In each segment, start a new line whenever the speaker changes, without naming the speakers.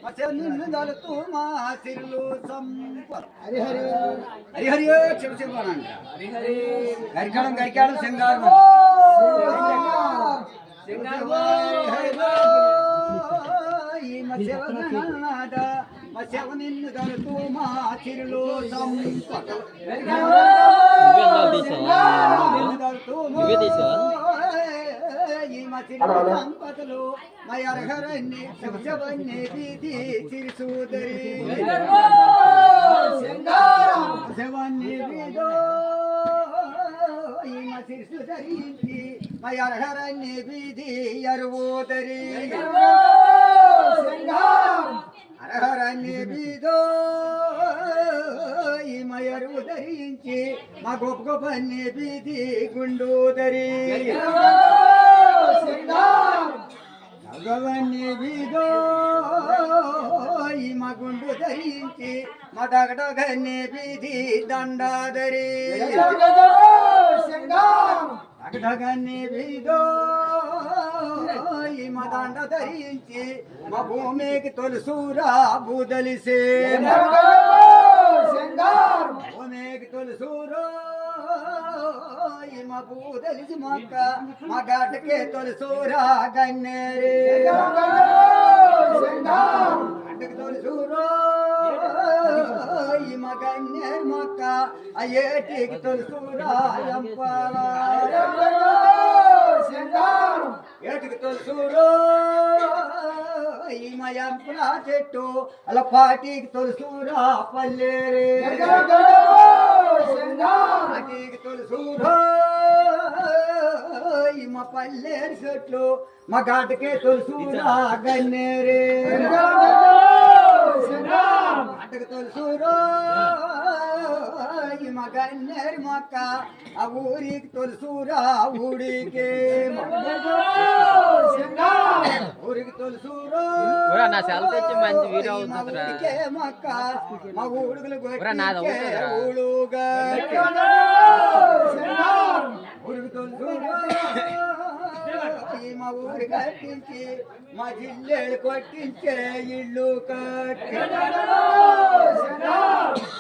నిన్ను దలుతూ మా సిరులు
హరిహరి
హరిహరి శివశివానంట గరికాడం గరికాడం సింగారం ఈ మత్స్యవనాద మత్స్యవ నిన్ను దలుతూ మా సిరులు ఈ మసిరు సంపదలు మయర్హరణి శివశవన్ని వీధి చిరుసూదరి శివన్ని వీధో ఈ మసిరు ధరించి మయర్హరణి వీధి అరువోదరి అర్హరణి వీధో ఈ మయరు ధరించి మా గొప్ప గొప్పన్ని వీధి గుండోదరి భగవన్ని వీధో ఈ మా గుండు ధరించి మా దగడగన్ని వీధి దండాదరి దగడగన్ని వీధో ఈ మా దండ ధరించి మా భూమికి తొలుసూరా బూదలిసే భూమికి తొలుసూరో ఈ మా బూదలిసి మొక్క మా గడ్డకే తొలుసూరా గన్నేరి గడ్డకి తొలుసూరో ఈ మా గన్నేరు మొక్క ఆ ఏటికి తొలుసూరా ఎంపాలా ఏటికి తొలుసూరో ఈ మా ఎంపలా చెట్టు అలా పాటికి తొలుసూరా పల్లెరే పాటికి తొలుసూరో ఈ మా పల్లెరు చెట్లు మా గాటకే తొలుసూరా గన్నేరే గాటకి తొలుసూరో ఈ మా గన్నేరు మొక్క ఆ ఊరికి తొలుసూరా ఊడికే ఊరికి తొలుసూరో
మంచి వీడియో అవుతుందిరా
మొక్క మా ఊడుగులు
ఊడుగా
ఊరికి తొలుసూరో మా ఊరు కట్టించి మా జిల్లేడు కొట్టించే ఇల్లు కట్టి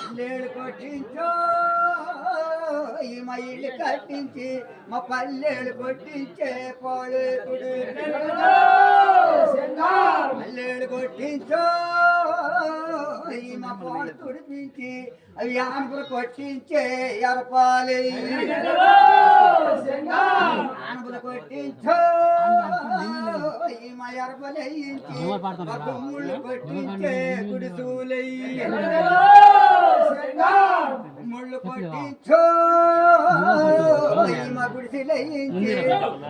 జిల్లేడు కొట్టించో ఈ మా ఇల్లు కట్టించి మా పల్లెలు కొట్టించే పోలేకుడు పల్లెలు కొట్టించో ఈ మా పోలు తుడిపించి అవి ఆనపులు కొట్టించే ఎరపాలి ఆనపులు కొట్టించో ఈ మా ఎరపలేయించి మా కొమ్ముళ్ళు కొట్టించే గుడిసూలయ్యి ముళ్ళు కొట్టించో ఈ మా గుడిసెలయించి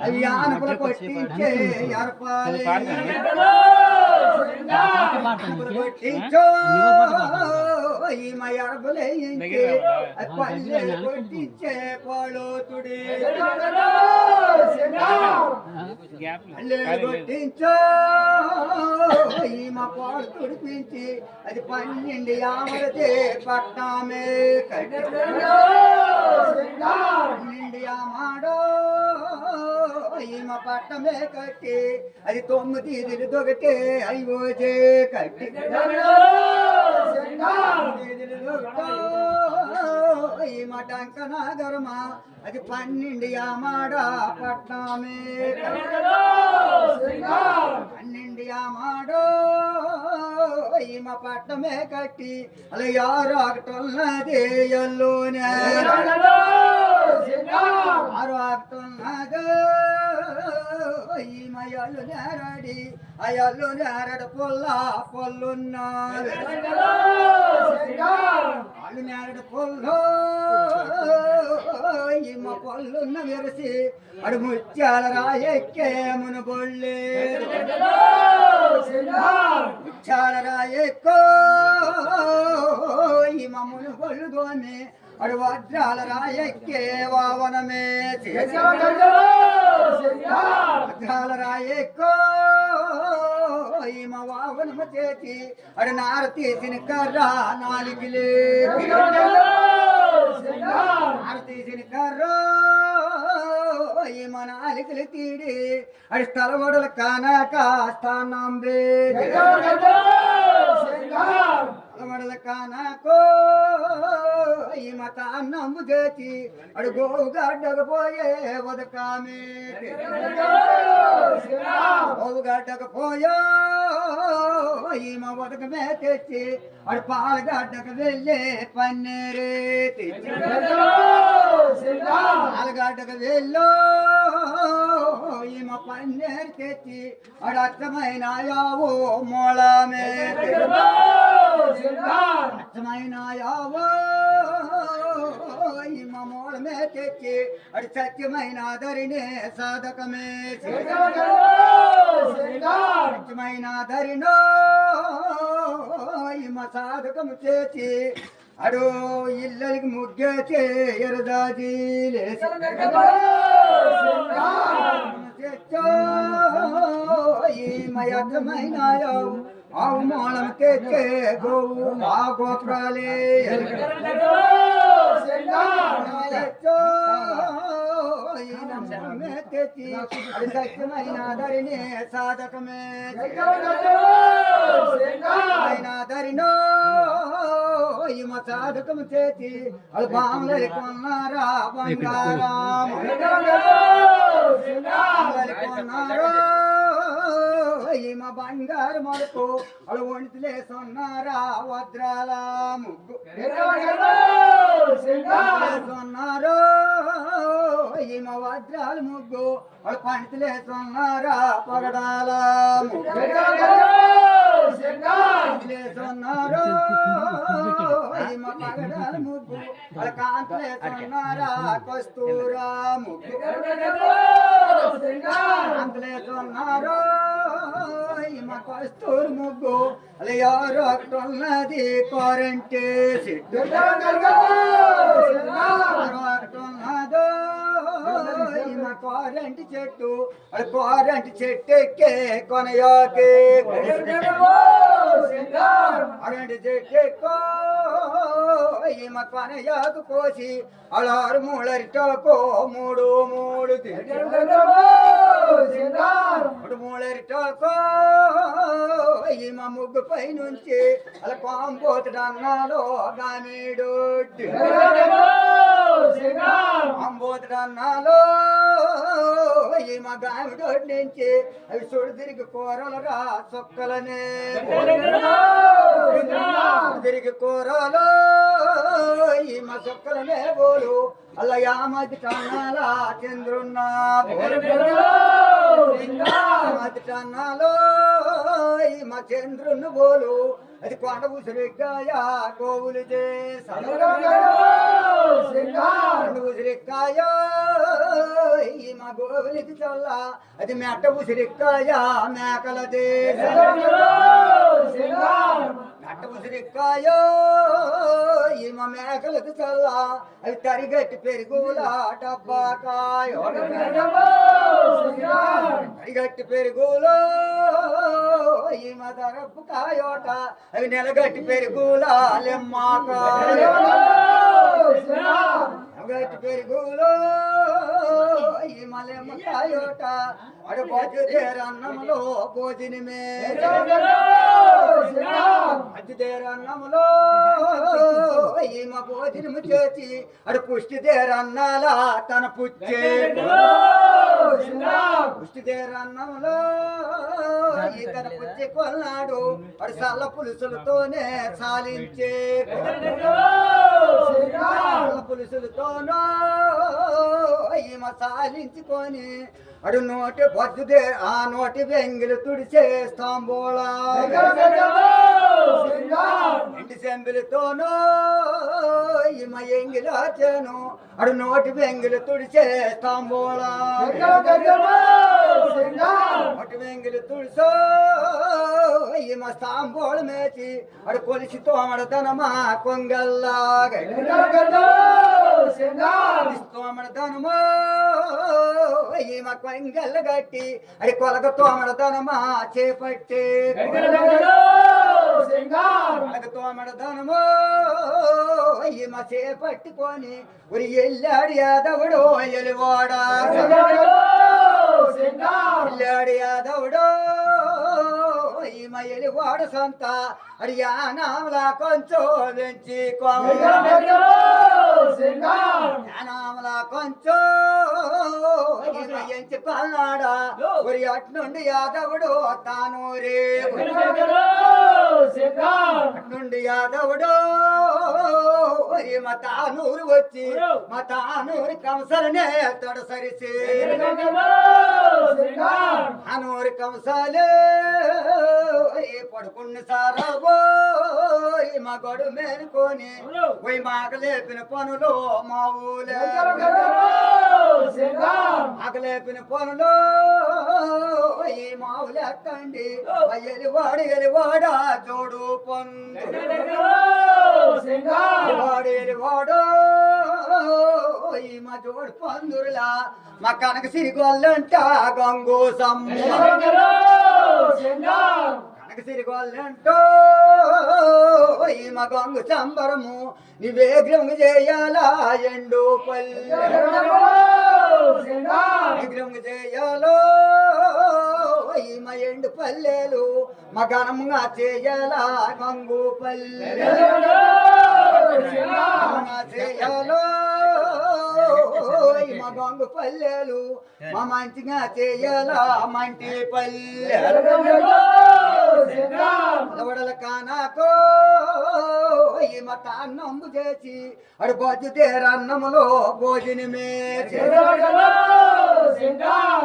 అవి ఆనపులు కొట్టించే ఎరపాలి కొట్టించో ఈ మా ఎరపలేయించి పల్లెలు కొట్టించే పోలోతుడి కొట్టించో ఈ మా పాలు తుడిపించి అది 12 యామలతే పట్టామే కట్టి 12 యామాడో ఈ మా పట్టమే కట్టి అది 9 దిలు దొగటే అయిపోతే కట్టి ఈ మా టంక నాగరమా అది 12 యామాడ పట్టామే 12 యామాడో ఈ మా పట్టమే కట్టి అలా యారు ఆకటన్నదే ఎల్లోనే ఆరు ఆకటన్నదే ఈ మా ఎల్లు నేరాడి ఆ ఎల్లు నేరడ పొల్లున్నారు వాళ్ళు నేరడ పొల్లు ఈ మా పొల్లున్న వెరసి అడు ముత్యాల రాయెక్కే మునబొళ్ళే ముత్యాల రాయెక్కో ఈ మా మునబొళ్ళు దోని అడు వజ్రాల రాయెక్కే వావనమే వజ్రాల రాయెక్కో ఈ మా వావనము చేతి అడు నార తీసిన కర్ర నాలికిలే నార తీసిన కర్ర ఈ మా నాలికలు తీడి అడి స్థలవడల కానక స్థానం అలవడల కానాకో ఈ మత అన్నము చేసి అడుగు గడ్డకపోయే వదకామే గడ్డకపోయో ఈమ వదకమే తెచ్చి అడు పాలగడ్డకు వెళ్ళే పన్నీరే తెచ్చి పాలగడ్డకు వెళ్ళో ఈమ పన్నీరు తెచ్చి అడు అర్థమైన యావో మూలమే అర్థమైన యావో ఈమ మూలమే తెచ్చి అడు సత్యమైన ధరినే సాధకమే సత్యమైన ధరినో ఈమ సాధకము చేసి అడు ఇళ్ళకి ముగ్గేచే ఎరదాజీలేసి ఈమ అర్థమైన ఆవు మూలం తెచ్చే గోవు ఆ గోపురాలే తెచ్చి అది సత్యమైన ధరినే సాధకమే ధరినో ఈమ సాధకము చేసి అది బాములరి కొన్నారా బంగారాము కొన్నారో ఈమ బంగారు మలుపు అడు ఒంటిలే సొన్నారా వజ్రాల ముగ్గు సొన్నారో ఈమ వజ్రాల ముగ్గు అడు పంటిలే సొన్నారా పగడాల ముగ్గు సొన్నారో ఈమ పగడాల ముగ్గు అడు కాంతలే సొన్నారా కస్తూరా ముగ్గు కాంతలే సొన్నారో ఈమ కస్తూరు ముగ్గు అలా ఎవరు అక్కడున్నది కరెంటే సిట్టు అక్కడున్నదో ఈమ కరెంట్ చెట్టు అది కరెంట్ చెట్టు ఎక్కే కొనయాకే కరెంట్ చెట్టు ఎక్కువ ఈమ కొనయాకు కోసి అలారు మూడరిటోకో మూడు మూడు మూడరిటోకో ఈమ ముగ్గు పై నుంచి అలా కాంపోతుడన్నాలో గామీడు కాంపోతుడన్నాలో ఈమ గామిడు నుంచి అవి సుడు తిరిగి కూరలుగా సొక్కలనే తిరిగి కూరలో ఈమ సొక్కలనే బోలు అలా యామతి టన్నాలా చంద్రున్నా యామతి టన్నాలో ఈమ చంద్రుని బోలు అది కొండ ఉసిరికాయ గోవులు ఉసిరికాయ ఈమ గోవులకి చల్ల అది మెట్ట ఉసిరికాయ మేకలదే మెట్ట ఉసిరికాయ ఈమ మేకలకి చల్ల అది తరిగట్టి పెరుగుల డబ్బాకాయ తరిగట్టి పెరుగులో ఈమ దరపు కాయోట అవి నెలగట్టి పెరుగుల లెమ్మాకాయ గట్టి పెరుగులో ఈమ లెమ్మకాయోట అడు భోజనములో భోజనమే అతిదేరన్నములో ఈమ భోజనము చేసి అడు పుష్టి దేరన్నాలా తన పుచ్చే పుష్టి దేరన్నములో ఈ తన పుచ్చి కొల్నాడు అడు సల్ల పులుసులతోనే సాలించే పులుసులతోనో ఈమ సాలించుకొని అడు నోటి బద్దుదే ఆ నోటి వెంగిలు తుడిచే స్తంభోళ ఇంటి సెంబిలితోనో ఈమ ఎంగిలాచెను అడు నోటి వెంగిలు తుడిచే స్తంభోళ నోటి వెంగిలు తుడిసో ఈమ స్తంభోళ మేచి అడు కొలిసి తోమడతనమా కొంగల్లాగా తోమడతనమా ఈమ కొంగల్ల గట్టి అది కొలక తోమడతనమా చేపట్టే తోమడతనమో ఈమ చేపట్టుకొని ఉరి ఎల్లాడి యాదవుడో ఎలివాడా ఎల్లాడి యాదవుడో ఈమ ఎలి వాడ సంత అది యానాములా కొంచెం వెంచి యానాములా కొంచెం ఎంచి పల్నాడా ఒరి అట్నుండి యాదవుడు తాను రే అట్నుండి యాదవుడు ఒరి మా తానూరు వచ్చి మా తానూరి కంసలనే తొడసరిసి అనూరి కంసాలే పడుకున్న సారాబో మా గడు మేలుకొని పోయి మాకలేపిన పనులు మా ఊలే మాకలేపిన పనులు ఈ మావులు ఎక్కండి ఎలివాడ జోడు పొందు వాడు ఈ మా జోడు పందురులా మా కనక సిరిగొల్లంట గంగు కనక సిరిగొల్లంటో ఈ మా గంగు సంబరము నీవే గ్రహము చేయాలా ఎండు పల్లె విగ్రహము చేయాలో ఈ మా ఎండు పల్లెలు మా ఘనముగా చేయాలా గంగు పల్లె చేయాలో మా గంగు పల్లెలు మా మంచిగా చేయాలా మంటి పల్లె వడల కానాకో ఈ మా తాన్నంబు చేసి అడు బొజ్జుదేరన్నములో భోజనమే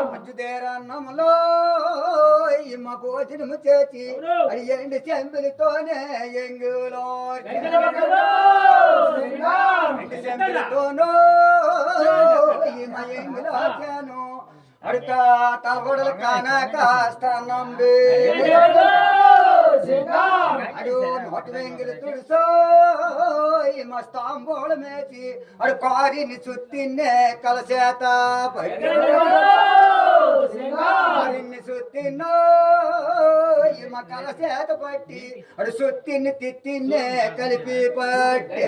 బొజ్జుదేరన్నములో ఈ మా భోజనము చేసి అది ఎండి చెంబులతోనే ఎంగులో ఎండి చెంబులతోనూ ఈ మా ఎంగులో వచ్చాను అడుతా తలగొడల కానాక స్థానంబి అడు నోటి వెంగిలి తుడుసో మా స్తంభోళ మేచి అడు కారిని చుట్టిన్నే కలసేత కారిని చుట్టిన్నో మా కలసేత పట్టి అడు చుట్టిన్ని తిట్టిన్నే కలిపి పట్టి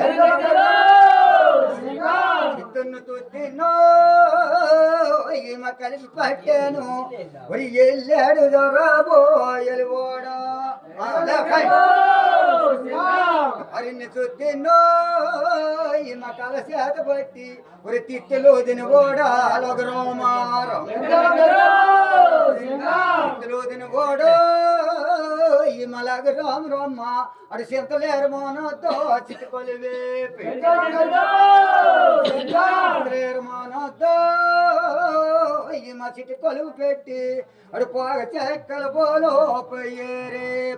చిత్తును తుట్టిన్నో మా కలిపి పట్టాను ఒరి ఎల్లాడు రాబోయలు ఓడా అరిన్ని చుట్టిన్నో ఈ మా కలసేత పట్టి ఒరి తిట్టులు దిని ఓడా లొగరోమారం తిట్టులు దిని ఓడో ఈ మలగ రామ రమ్మ అడు సింతలేరు మోనతో చిట్టుకొలి వేపి మోనతో ఈ మా చిటి కొలువు పెట్టి అడు పోగ చెక్కల పోలో పోయేరే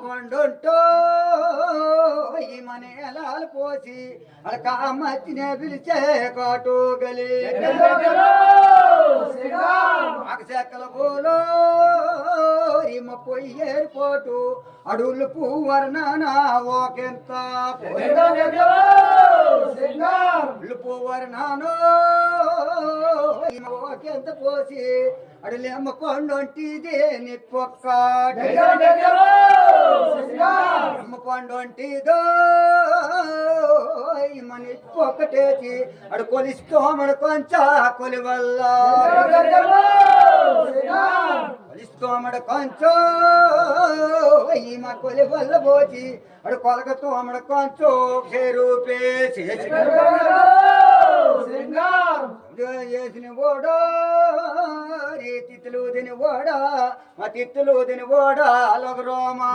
పండుంటో ఈ మన ఎలాలు పోసి అడు కామచ్చినే పిలిచే కాటు గలి చెక్కల పోలో ఈ మా పొయ్యేరు పోటు అడులు పువ్వర్ణ ఓకెంత పువ్వర్ణానో ఓకెంత పోసి అడులేమ్మ కొండొంటిదే నిప్పొక్క కొండొంటిదో మన నిప్పొక్కటేసి అడు కొలిస్తోమడు కొంచ కొలి వల్ల కొలిస్తోమడు కొంచెం ఈ మా కొలి వల్ల పోచి అడు కొలగతోమడు కొంచెం రూపేసి చేసిన ఓడా రే తిత్తులు దిని ఓడా మా తిత్తులు దిని ఓడా లొగరోమా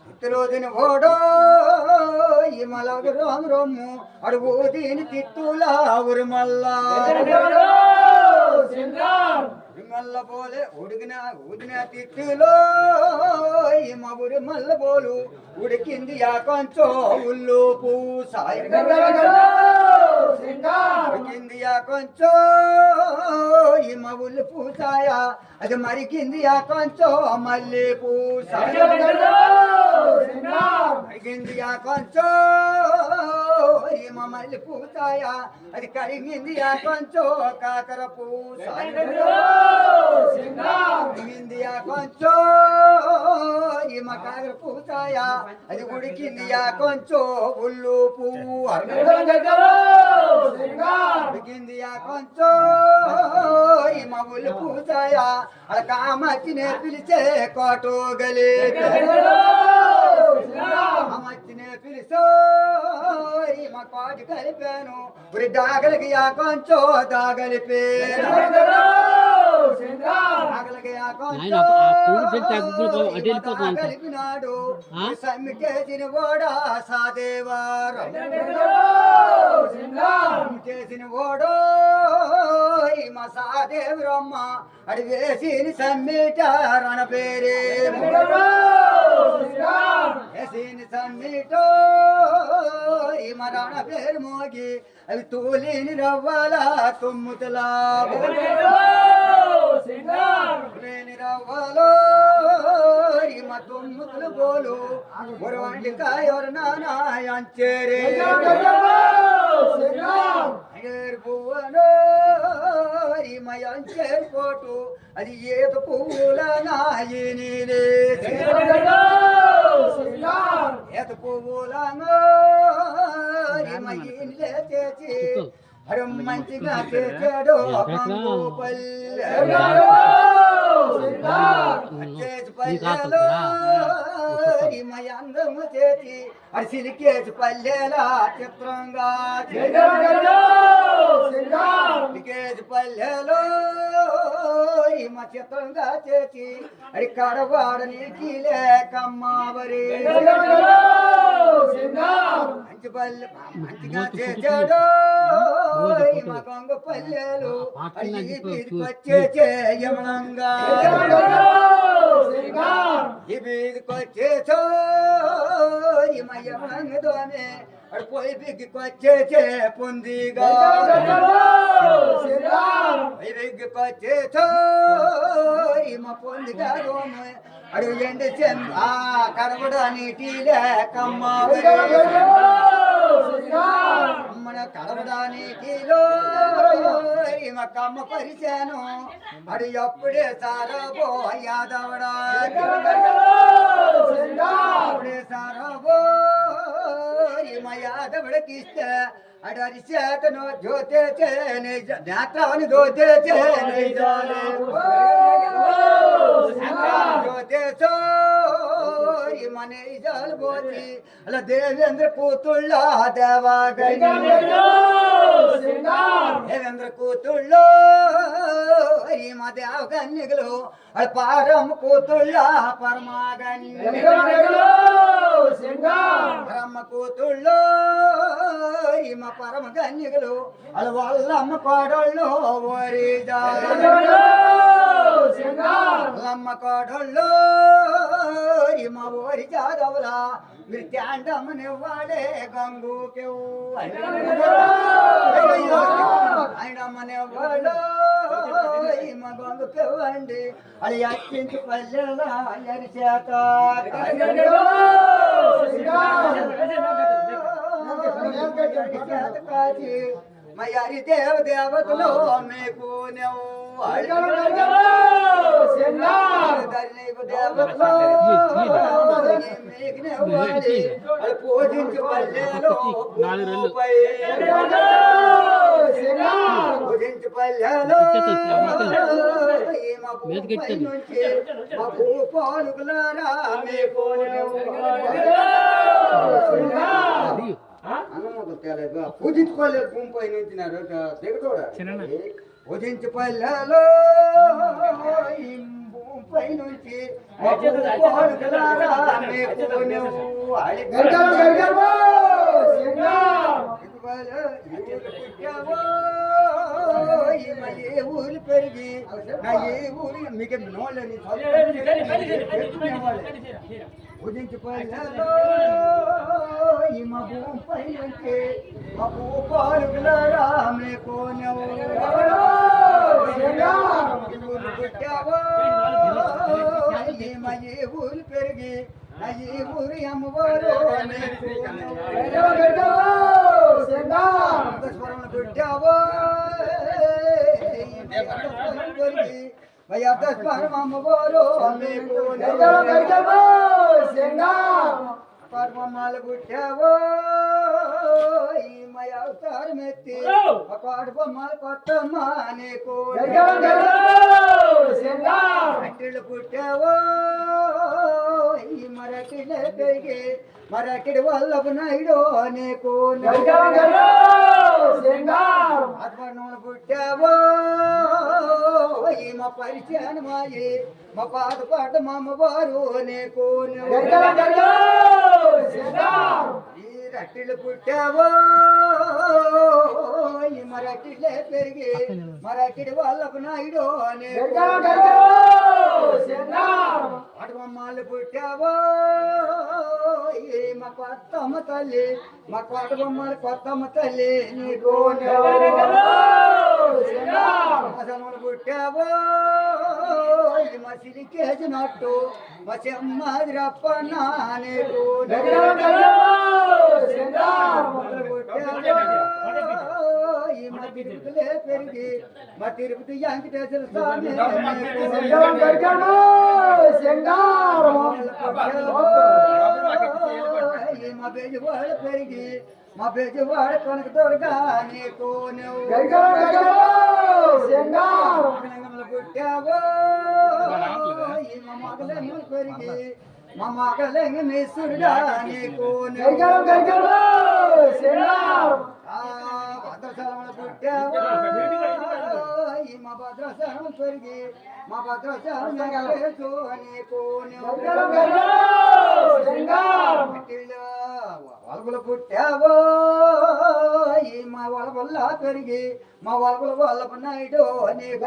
తిత్తులు దిని ఓడో ఈ మలగ రోమ రొమ్ము అడుగు దీని తిత్తులా ఉరిమల్లా మల్ల పోలే ఊదిన తిత్తులో ఈ మా ఊరి మల్ల పోలు ఉడికింది ఆ కొంచెం ఉల్లు పూసాయ ఉడికింది ఆ కొంచెం ఈ మా ఉల్లు పూసాయ అది మరిగింది ఆ కొంచెం మల్లె పూసాయ మరిగింది ఆ కొంచెం ఈ మా మల్లె పూసాయ అది కరిగింది ఆ కొంచెం కాకర పూసాయ ఇందియా కొంచెం ఈ మా కాకర పూసాయ అది ఉడికిందియా కొంచెం ఉల్లు పువ్వు కింది కొంచెం ఈ మగులు పూసాయా అలా కామచ్చినే పిలిచే కోటో గలి కామచ్చినే పిలిచో ఈ మా కోటి కలిపాను ఉరి దాగలికి కొంచెం దాగలిపేను కలిపినాడు సమ్మికేసిన ఓడా సాదేవారం చేసిన ఓడో మా సాదేవరమ్మ అడి వేసిన సమ్మిట రణ పేరే వేసిన సమ్మిటో ఈ మరణ పేరు మోగి అవి తూలిని రవ్వాల తుమ్ముతలా లేని రవ్వలో మా తుమ్ముతులు పోలు ఒరవంటి కాయవరు నానాయంచేరే పువ్వనో మయంచేరు పోటు అది ఏత పువ్వుల నాయని ఏత పువ్వులను మయ్యని చేసి అరే మంచిగా చేసాడు పల్లెలో అందము చేసి అది సిలికేసి పల్లెలా చిత్రంగా సిలికేసి పల్లెలో మా చిత్రంగా చేసి అది కడవాడని లేకమ్మావరి మంచి పల్లె మంచిగా చేసాడు మా కొంగ పల్లెలు వచ్చే చేయమనంగా వీధికొచ్చేసో మయమంగదోనే అడు పోయి బిగ్గికొచ్చేసే పొందిగా బిగ్గికొచ్చేసో మా పొందిగా దోమే అడు ఎండి చెందా కడబడ నీటి లేకమ్మా అమ్మన కడవడానికిలో మా కమ్మ పరిచాను అడి అప్పుడే సారబో యాదవడా అప్పుడే సారబో మా యాదవుడికిస్తే అడు అరిచేతను జ్యోతే నేత్రవని జ్యోతే జ్యోతేశో మన ఇజాలు పోతి అలా దేవేంద్ర కూతుళ్ళ దేవేంద్ర కూతుళ్ళో మా దేవకన్యకులు అది పారమ్మ కూతుళ్ళ పరమ్మ కూతుళ్ళో మా పరమ కన్యకులు అది వాళ్ళమ్మ కోడళ్ళు వాళ్ళమ్మ కోడళ్ళు మా ఓరి జాదవుల మృత్యాండమ్మనివ్వాడే గంగుకి ఆయనమ్మనివ్వాడు మా గంగుకి ఇవ్వండి అది అత్యంత పల్లెలా ఎరి చేత కాచి మా అరి దేవతలో మీకు పూజించి పల్లెలో పూజించి పల్లెలో మా భూపాలుకులారా మీకు పూజించుకోలేదు భూమిపై నుంచి దిగటోడా పూజించుపల్లెలో భూమిపై నుంచి ఏ ఊరు పెరిగి నా ఏ ఊరు మీకు నోళ్ళని పూజించుపల్లెలో ఈ మా భూమిపై నుంచి మా భూపాలుకులారా మీకు మా ఏ ఊరు పెరిగి నా ఏ ఊరి అమ్మవారు పుట్టావో అమ్మవారు పర్వమాలు పుట్టావో ఈ మయా అవతారం ఎత్తి ఒక బొమ్మ కొత్త నీకు అట్టిళ్ళు పుట్టావో ఈ మరకిడే పెరిగి మరకిడి వల్లభ నాయుడు నీకు ఆత్మను పుట్టావో ఈ మా పరిచయం మాయి మా పాత పాట మా అమ్మవారు నీకు ఈ రట్టిళ్ళు పుట్టావో ఈ మరకిడే పెరిగి మరకిడి వల్లభ నాయుడు నీకు అటువమ్మాళ్ళు పుట్టావో మా కొత్తమ్మ తల్లి మా కోట బొమ్మలు కొత్తమ్మ తల్లి నీకు అసలు పుట్టావో మా సిరికేసినట్టు మా చెమ్మాదిరప్ప నీకు ఈ మా తిరుపతిలే పెరిగి మా తిరుపతి వెంకటేశ్వర స్వామి మా బెజవాడ పెరిగి మా బెజవాడ కనుక దొరగా నీకు పుట్టావో ఈ మా మగలెంగు పెరిగి మా మగలెంగు మిసురుగా నీకు భద్రశాల పుట్టావో ఈ మా భద్రశాల పెరిగి మా భద్రశాల నీకు వలపులు పుట్టావో ఈ మా వలపుల్లా పెరిగి మా వలపుల వల్లపు నాయుడు నీకు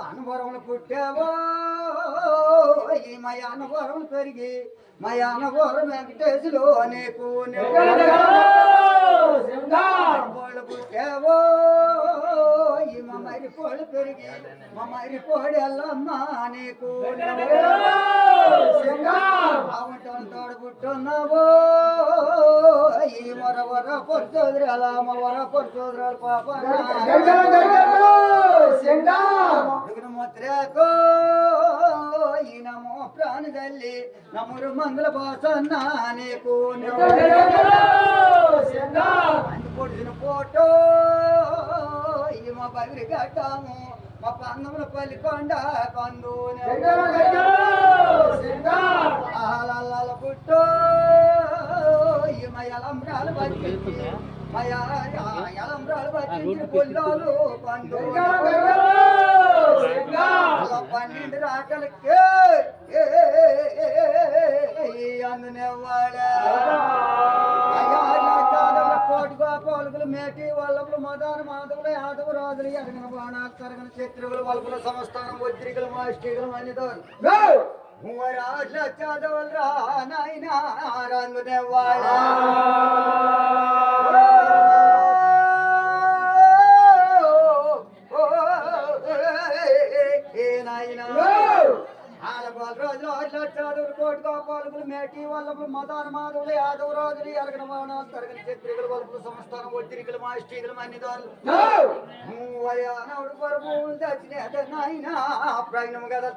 అనుభవములు పుట్టావో ఈ మా అనుభవములు పెరిగి మా అనుభవం వెంకటేశులు నీకు పుట్టావో ఈ మా మరిపోడు పెరిగి మా మరిపోడు ఎల్లమ్మ నీకు తోడు పుట్టున్నావో ఈ వర వర పొడుచోదరాల మా వర పొడుచోదరాలు పాప ముద్రేకో ఈ నమో ప్రాణదల్లి నమురు మంగళ భాషన్న నీకు పొడిచిన పోటో ఈ మా బగిరి కట్టాము మా పందముల పల్లి కొండ కందు పుట్టో ఈ మా ఎలంబ్రాలు బతికి మా ఎలంబ్రాలు బతికి పొల్లాలు పండు పన్నెండు రాకలకే అందునేవాడా కోటిగా పలుకులు మేటి వల్లపులు మదాన మాధవులు యాదవ రాజులు ఎరగిన బాణాలు తరగిన శత్రువులు వల్పుల సంస్థానం ఒత్తికలు మాస్టికలు అనిదారు రాజుల చదవలు రా నాయన అందునేవాడా కోటిగా పాలుగులు మేటి వల్లపులు మదాన మాధవులు యాదవ రాజులు ఎరగిన బాణాలు తరగని శత్రువులు వల్పుల సంస్థానం ఒత్తికలు మాస్టికలు అన్నిదారులు మూవయానవుడు పరమూలు దచ్చినేత నాయన ప్రయాణం కదా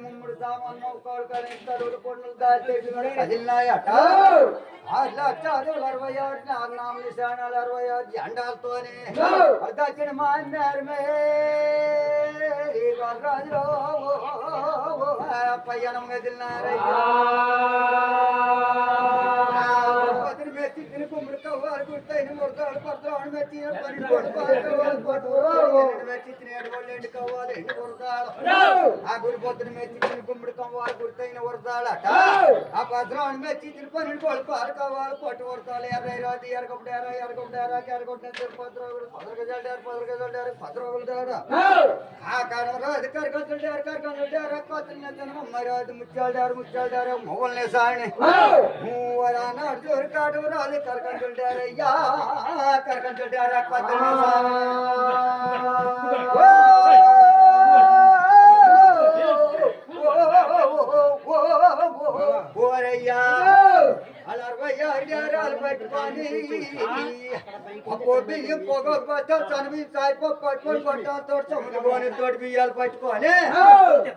ముమ్ముడు సామాన్ మౌకాలు కానీ తరువులు పొన్నులు దాచేసి కదిలినాయట 6,66 నాలుగు నిశానాలు 66 జెండాలతోనే దక్షిణ మాన్యారమే రాజులో పయ్యనం కదిలినారయ్యా మెచ్చి తిని కుమ్ముడు కవ్వారు గుర్తయిన ముడతాడు పత్రాన్ని మెచ్చి మెచ్చి తినేడు వాళ్ళు ఎండు కవ్వాలి ఎండు కొడతాడు ఆ గురి పొద్దున మెచ్చి తిని కుమ్ముడు కవ్వాలి గుర్తయిన కొడతాడట ఆ పత్రాన్ని మెచ్చి తిని పన్నెండు వాళ్ళు పాలు కవ్వాలి పట్టు కొడతాడు 20 రాది ఎరగొప్పుడు ఎరగొట్టిన పదరగజాడు పదరగలుతాడు ఆ కాలంలో అది కరగలుతాడు మరి అది ముచ్చాడారు మొగల్నే సాయని మూవరానాడు దొరికాడు రాదు కరకంటుంటారయ్యా కరకంటుంటారా కొత్తనే ఓరయ్యా అలా 66 డేరాలు పట్టుకొని అప్పో బియ్యం పొగకు పట్ట చనివి సాయిపో పట్టుకొని కొట్టాలతో సముద్రపోని తోటి బియ్యాలు పట్టుకొని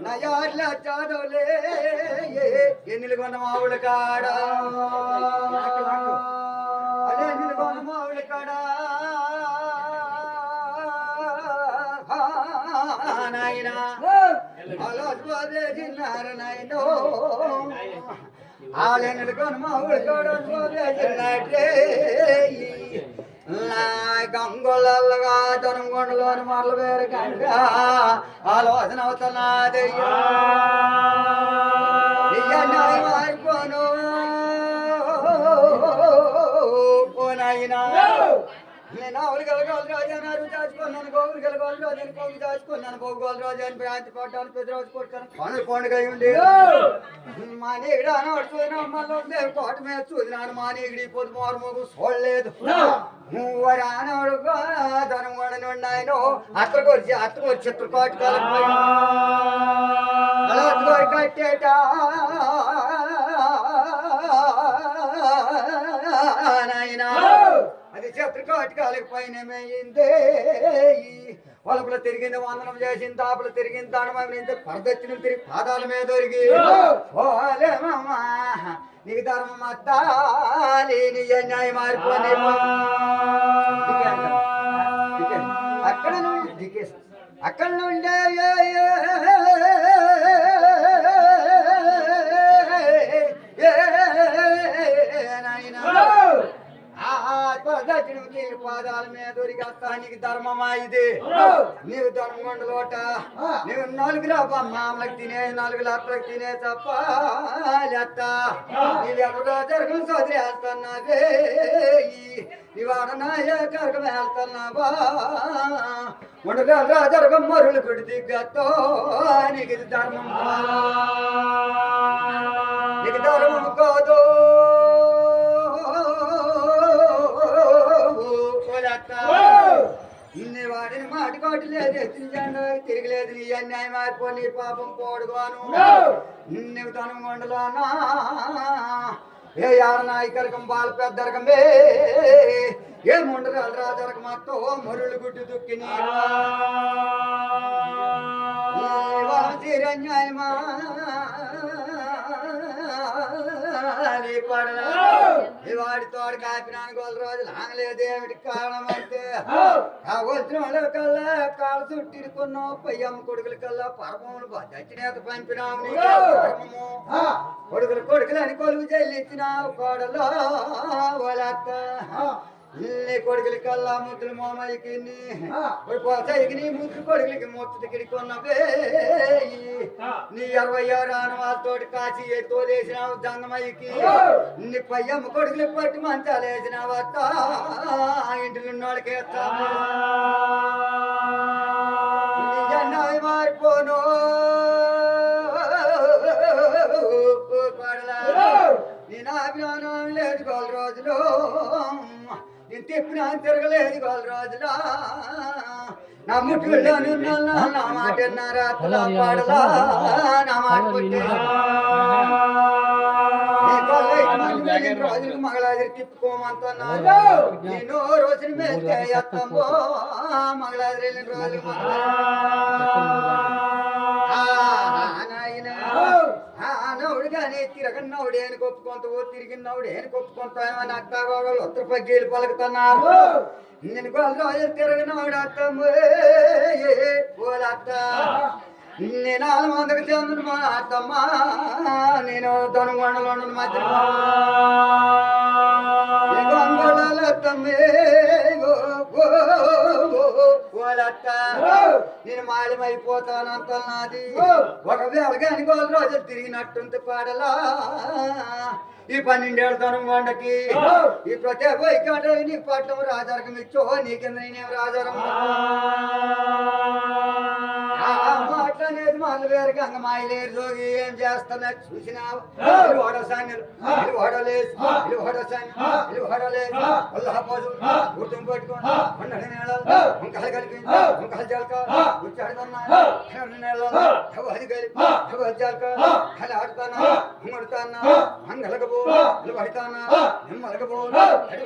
నా యార్ల చాదోలే ఎన్నిలు కొన్న మావుల కాడ అదే ఎన్నిలు కొన్న మావుల కాడ నాయనా అలా చిన్నారు నాయనో ఆలెన్నిలు కొన్న మావుల కాడ చిన్నట్టే గంగోళ్ళగా తనుగొండలోని మరల వేరు కంట ఆలోచన అవుతున్నాదయ్యా మారిపోను పోనాయినా నేను ఆవులు గెలగోలు రాజు అని అరువు దాచుకున్నాను గోవులు గెలగోలు రాజు అని కోవి దాచుకున్నాను గోగోలు రాజు అని భ్రాంతి పడ్డాను పెద్దరాజు కొట్టుకొని పనులు పండుగ ఉండి మా నీగడి అనవాడు చూసిన మళ్ళీ కోట మీద చూసినాను మా నీగడి పొద్దు మారు మోగు చూడలేదు మూవరి అనవాడు ధనం కూడా ఉన్నాయను అత్తకొచ్చి చిత్రకోట కాలం అలా కట్టేట నాయనా అది చిత్రకోటకాలకు పైన మేయిందే వలపుల తిరిగింది వందనం చేసింది తాపులు తిరిగింది దానమైంది పరదచ్చిన తిరిగి పాదాల మీద దొరికి ఓలేమమ్మా నీకు ధర్మం అత్తాలి నీ అన్యాయం మారిపోయి అక్కడ నుండి అక్కడ నుండే పాదాల మీద దొరికేస్తా నీకు ధర్మమా ఇది నీవు ధర్మగొండలోట నీవు 4 మామలకు తినే 4 అత్తలకు తినే తప్ప నీవెవరో జరగం సోదరి వెళ్తున్నావే ఇవాడ నాయ కరగం వెళ్తున్నావా ఉండగా జరగం మరులు గుడి దిగ్గతో నీకు ఇది ధర్మం నీకు ధర్మం కాదు ఇన్ని వాడిని మాటికోటి లేదు ఎత్తించండు తిరగలేదు నీ అన్యాయం మారిపోయి పాపం పోడుగాను నువ్వు తనుగొండలోనా ఏ నాయకరకం బాల పెద్దరకమే ఏ ముండరాలు రాజరకం అత్తో మరులు గుడ్డు దుక్కిని తీరన్యాయమా వాడి తోడు కాపినాను గోల రోజులు ఆగలేదు ఏమిటి కారణం అంటే వచ్చిన వాళ్ళ కల్లా కాళ్ళు చుట్టిరుకున్నావు పయ్యమ్మ కొడుకుల కల్లా పరమములు దచ్చినేత పంపినాము కొడుకులు అని కొలువు చెల్లించినావు కోడలో వాళ్ళ నీ కొడుకుల కల్లా ముద్దులు మామయ్యకి నీ ముద్దు కొడుకులకి ముచ్చటికి కొన్నవే నీ 66 ఆనవాళ్ళతోటి కాచి తోలేసినావు దంగమయ్యకి నీ పయ్యమ్మ కొడుకులు పట్టి మంచాలు వేసినావు అత్త ఇంటిలో ఉన్నోళ్ళకి మారిపోను నేను అభిమానం లేదు గోల రోజులు నేను తిప్పినా తిరగలేదు గోల రోజులా నా ముట్టులో నా మాట రాత్రుల పాడలా నా మాట రోజులు మగళాదిరి తిప్పుకోమంటున్నారు నేను రోజులు మేస్తే ఎత్తమ్మో మగళాదిరి వెళ్ళిన రోజులు నవ్వుడు కానీ తిరగన్నవుడే అని కొప్పుకొంత తిరిగినవుడే అని కొప్పుకుంటామని అత్తాగోడలు ఉత్తర పగ్గీలు పలుకుతున్నారు నేను రోజులు తిరగనవాడు అత్తమ్మ అత్త నేను 400కు చెందిన మా అత్తమ్మ నేను తనుగొండలో మధ్య అత్తమ్మే నేను మాయమైపోతానంత నాది ఒకవేళ కానీ గోల రోజులు తిరిగినట్టుంత పాడలా ఈ 12 ఏళ్ళ తనుగొండకి ఈ ప్రత్యేక వైకాండ నీకు పట్టం రాజారకం ఇచ్చో నీకింద నేనేం రాజారం మాట్లాడేది మా మార్లు వేరు గంగ మాయలేరు జోగి ఏం చేస్తున్నా చూసినావు ఓడసాన్యులు ఓడలేదు ఓడలేదు వల్లపోదు గుర్తుం పట్టుకోండి పండగ నేలలు ముంకలు కలిపింది ముంకలు జల్క గుచ్చాడుతున్నా నేలలో అది కలిపి జల్క కలి ఆడుతానా ముడతానా మంగళకు పడతానా నిమ్మలకు అడి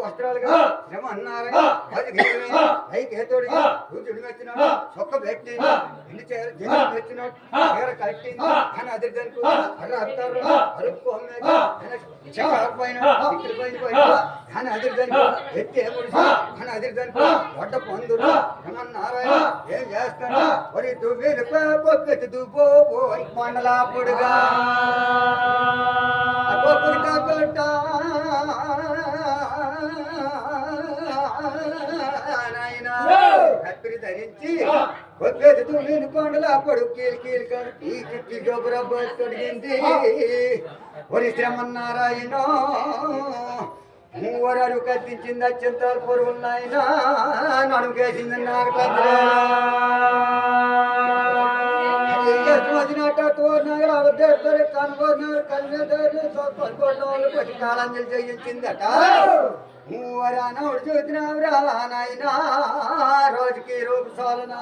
వస్త్రాలుగా శ్రమ అన్నారు అయికేతోడిగా కూర్చుని వచ్చినాడు చొక్క పెట్టి ఎన్ని వచ్చినాడు చీర కట్టి అని అది దానికి అడుగుతారు అరుపు చెక్కపైన కానీ అది దానికి ఎత్తి కానీ అది దానికి వడ్డ పొందుడు ఏమన్నారాయణ ఏం చేస్తాడు మరి దువ్వేలు పొక్కెత్తి దువ్వో మండలా పొడుగా కత్తిరి ధరించి కొద్ది తుమ్మిని కొండలా పడు కీలికి గొబ్బరబ్బడింది ఒరి శ్రమన్నారాయణ మూవరాలు కత్తించింది అత్యంతాలు పొరుగున్నాయన నడుకేసింది నాకు కాలంజలి చేయించిందట మూవరానవుడు చూసినావురా నాయన రోజుకి రూపసాలనా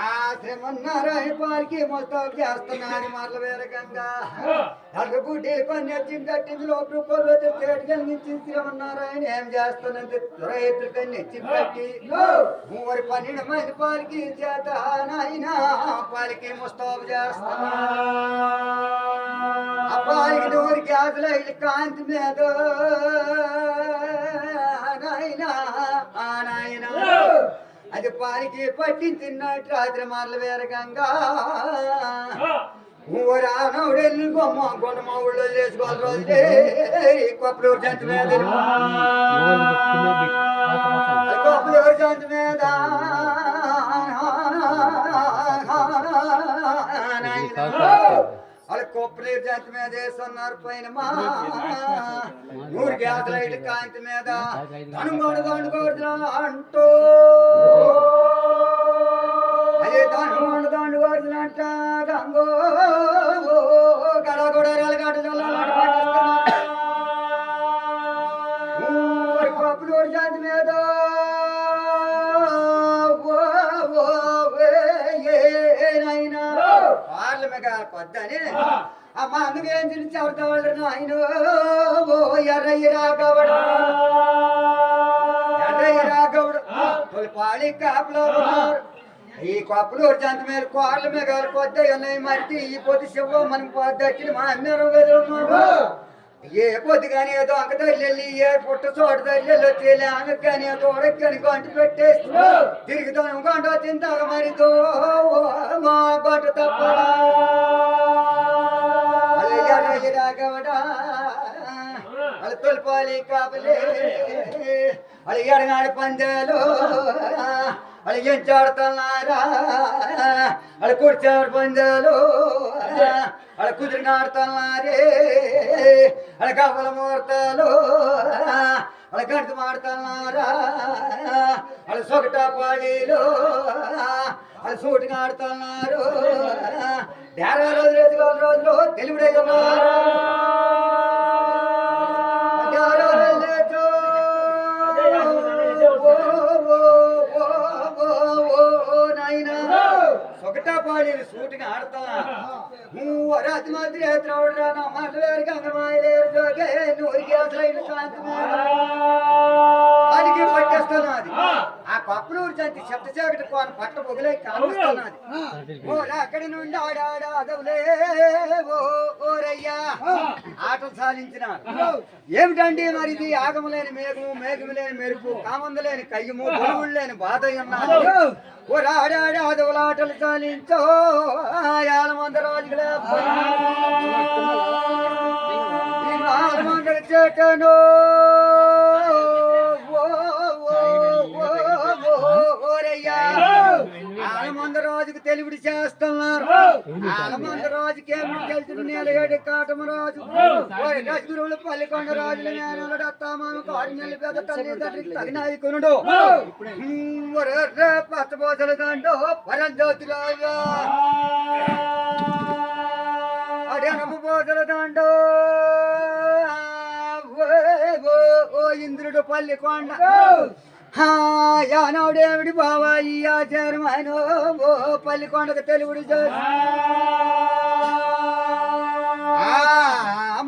ఆశ్రమన్నారాయణ పార్కి మొత్తం చేస్తున్నాడు మార్ల వేరకంగా అడ్డుగుడ్డీలు కొన్ని వచ్చింది కట్టింది లోపల పొలతో తేడు కలిగించి శ్రీమన్నారాయణ ఏం చేస్తున్నది రైతులు కన్ని ఎచ్చి పట్టి 12 మంది పాలకి చేత నాయన పాలకి ముస్తాబు చేస్తున్నా ఆ పాలకి నూరి గ్యాసులు ఇల్లు కాంతి మీద నాయన నాయన అది పాలకి పట్టింది తిన్నట్టు రాత్రి మార్ల వేరకంగా ఊరానవుడెళ్ళి బొమ్మ కొనమ్మ ఊళ్ళో చేసుకోవాలి రోజులే కొప్పలూరు జంతు మీద కొప్పలూరు జంతు మీద వాళ్ళ కొప్పలూరు జంతు మీద వేస్తున్నారు పైన మా 100 గ్యాస్ లైట్ కాంతి మీద దండుకోడు అంటూ అదే దండు కొడుతున్నట్ట గంగో గడగొడరాలు గడ్డ కొప్పలూరు జాతి మీద ఏనైనా వాళ్ళ మీద కొద్దని అమ్మ అందుకేం తెలిసి ఎవరితో వాళ్ళు ఆయన ఎర్రయ్య రాగవడు తొలిపాళి కాపులో ఈ కొప్పలూరు జంత మీద కోళ్ళ మీద కొద్ద ఉన్నాయి మట్టి ఈ పొద్దు శివ మనకి పొద్దు మా అన్నారు కదా ఏ పొద్దు కానీ ఏదో అంక తల్లి ఏ పుట్ట చోట తల్లి తేలి అంగ కానీ తోడని గంట పెట్టేస్తూ తిరుగుతాను గంట తింటాక మరితో మా గంట తప్ప రాగవడా వాళ్ళ తొలిపాలి కాపలే వాళ్ళ ఎడగాడి పందాలు వాళ్ళ ఎంచాడుతున్నారా వాళ్ళ కూర్చాడు పందాలు వాళ్ళ కుదిరిన ఆడుతున్నారే వాళ్ళ కవ్వల ముహూర్తాలు వాళ్ళ గంట మాడుతున్నారా వాళ్ళ సొగట పాడీలు వాళ్ళ సూటిగా ఆడుతున్నారు 11 రోజులు తెలుగుడే ఒకటా పాడి సూటిగా ఆడతా రాత్రి మాత్రి రానా మాట్లాడు గంగమాయలేరు జోగే 100 గ్యాస్ లైట్లు కాంతి దానికి పట్టేస్తాను అది ఆ కొప్పలూరు జంతి చెత్త చాకటి కోన పట్ట పొగలే కాలుస్తున్నది అక్కడి నుండి ఆడాడవులే ఓరయ్యా ఆటలు సాధించినారు ఏమిటండి మరి ఇది ఆగములేని మేఘము మేఘము లేని మెరుపు కామందు లేని కయ్యము బొడుగులు లేని బాధ అన్నారు ఓరాడాడవుల ఆటలు సాధించో 6 మంది రాజులే చెటను ఓరయ్యా 6 మంది రాజుకు తెలివిడి చేస్తున్నారు ఆలమంద రాజుకి గెలిచిన నేలగడి కాటమరాజు గజగురువులు పల్లికొండ రాజుల మేనలుడు అత్తామామకు 6 నెలల పెద్ద తల్లిదండ్రికి తగిన నాయకునుడు పచ్చబోసల దండు పరంజ్యోతి రాజా అడనపు బోసల దండు ఓ ఇంద్రుడు పల్లికొండ యానావుడేమిడి బావా ఈ ఆచారమైన ఓ పల్లికొండకు తెలుగుడు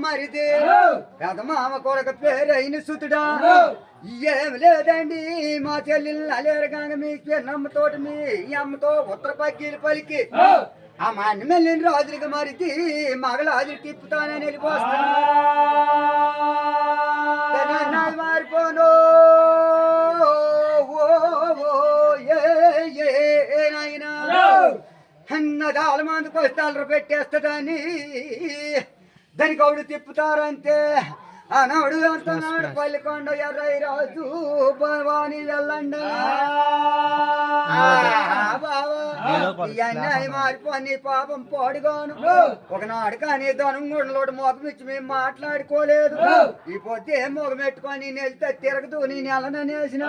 మరిది పెద్ద మామ కొడక పేరైన సుతుడా ఏమి లేదండి మా చెల్లెలు అలేరగాక మీ నమ్మతోటి మీ అమ్మతో ఉత్తర పక్కీలు పలికి ఆ మా అన్న మెల్లిన రాజులకి మరిది మగల రాజులు తిప్పుతానని వెళ్ళిపోస్తా మారిపోను అన్నదాల మందుకు వస్తాలు పెట్టేస్తుందని దానికి అవుడు తిప్పుతారంతే ఆనాడు అంటున్నాడు పల్లికొండ ఎర్రయ్య రాజు భవాని వెళ్ళండి అన్నయ్య మారిపోని పాపం పాడుగాను ఒకనాడు కానీ దొనంగుండలోడు మోకమిచ్చి మేము మాట్లాడుకోలేదు ఈ పొద్దు ఏం మొగమెట్టుకొని నెలితే తిరగదు నీ నెలనేసిన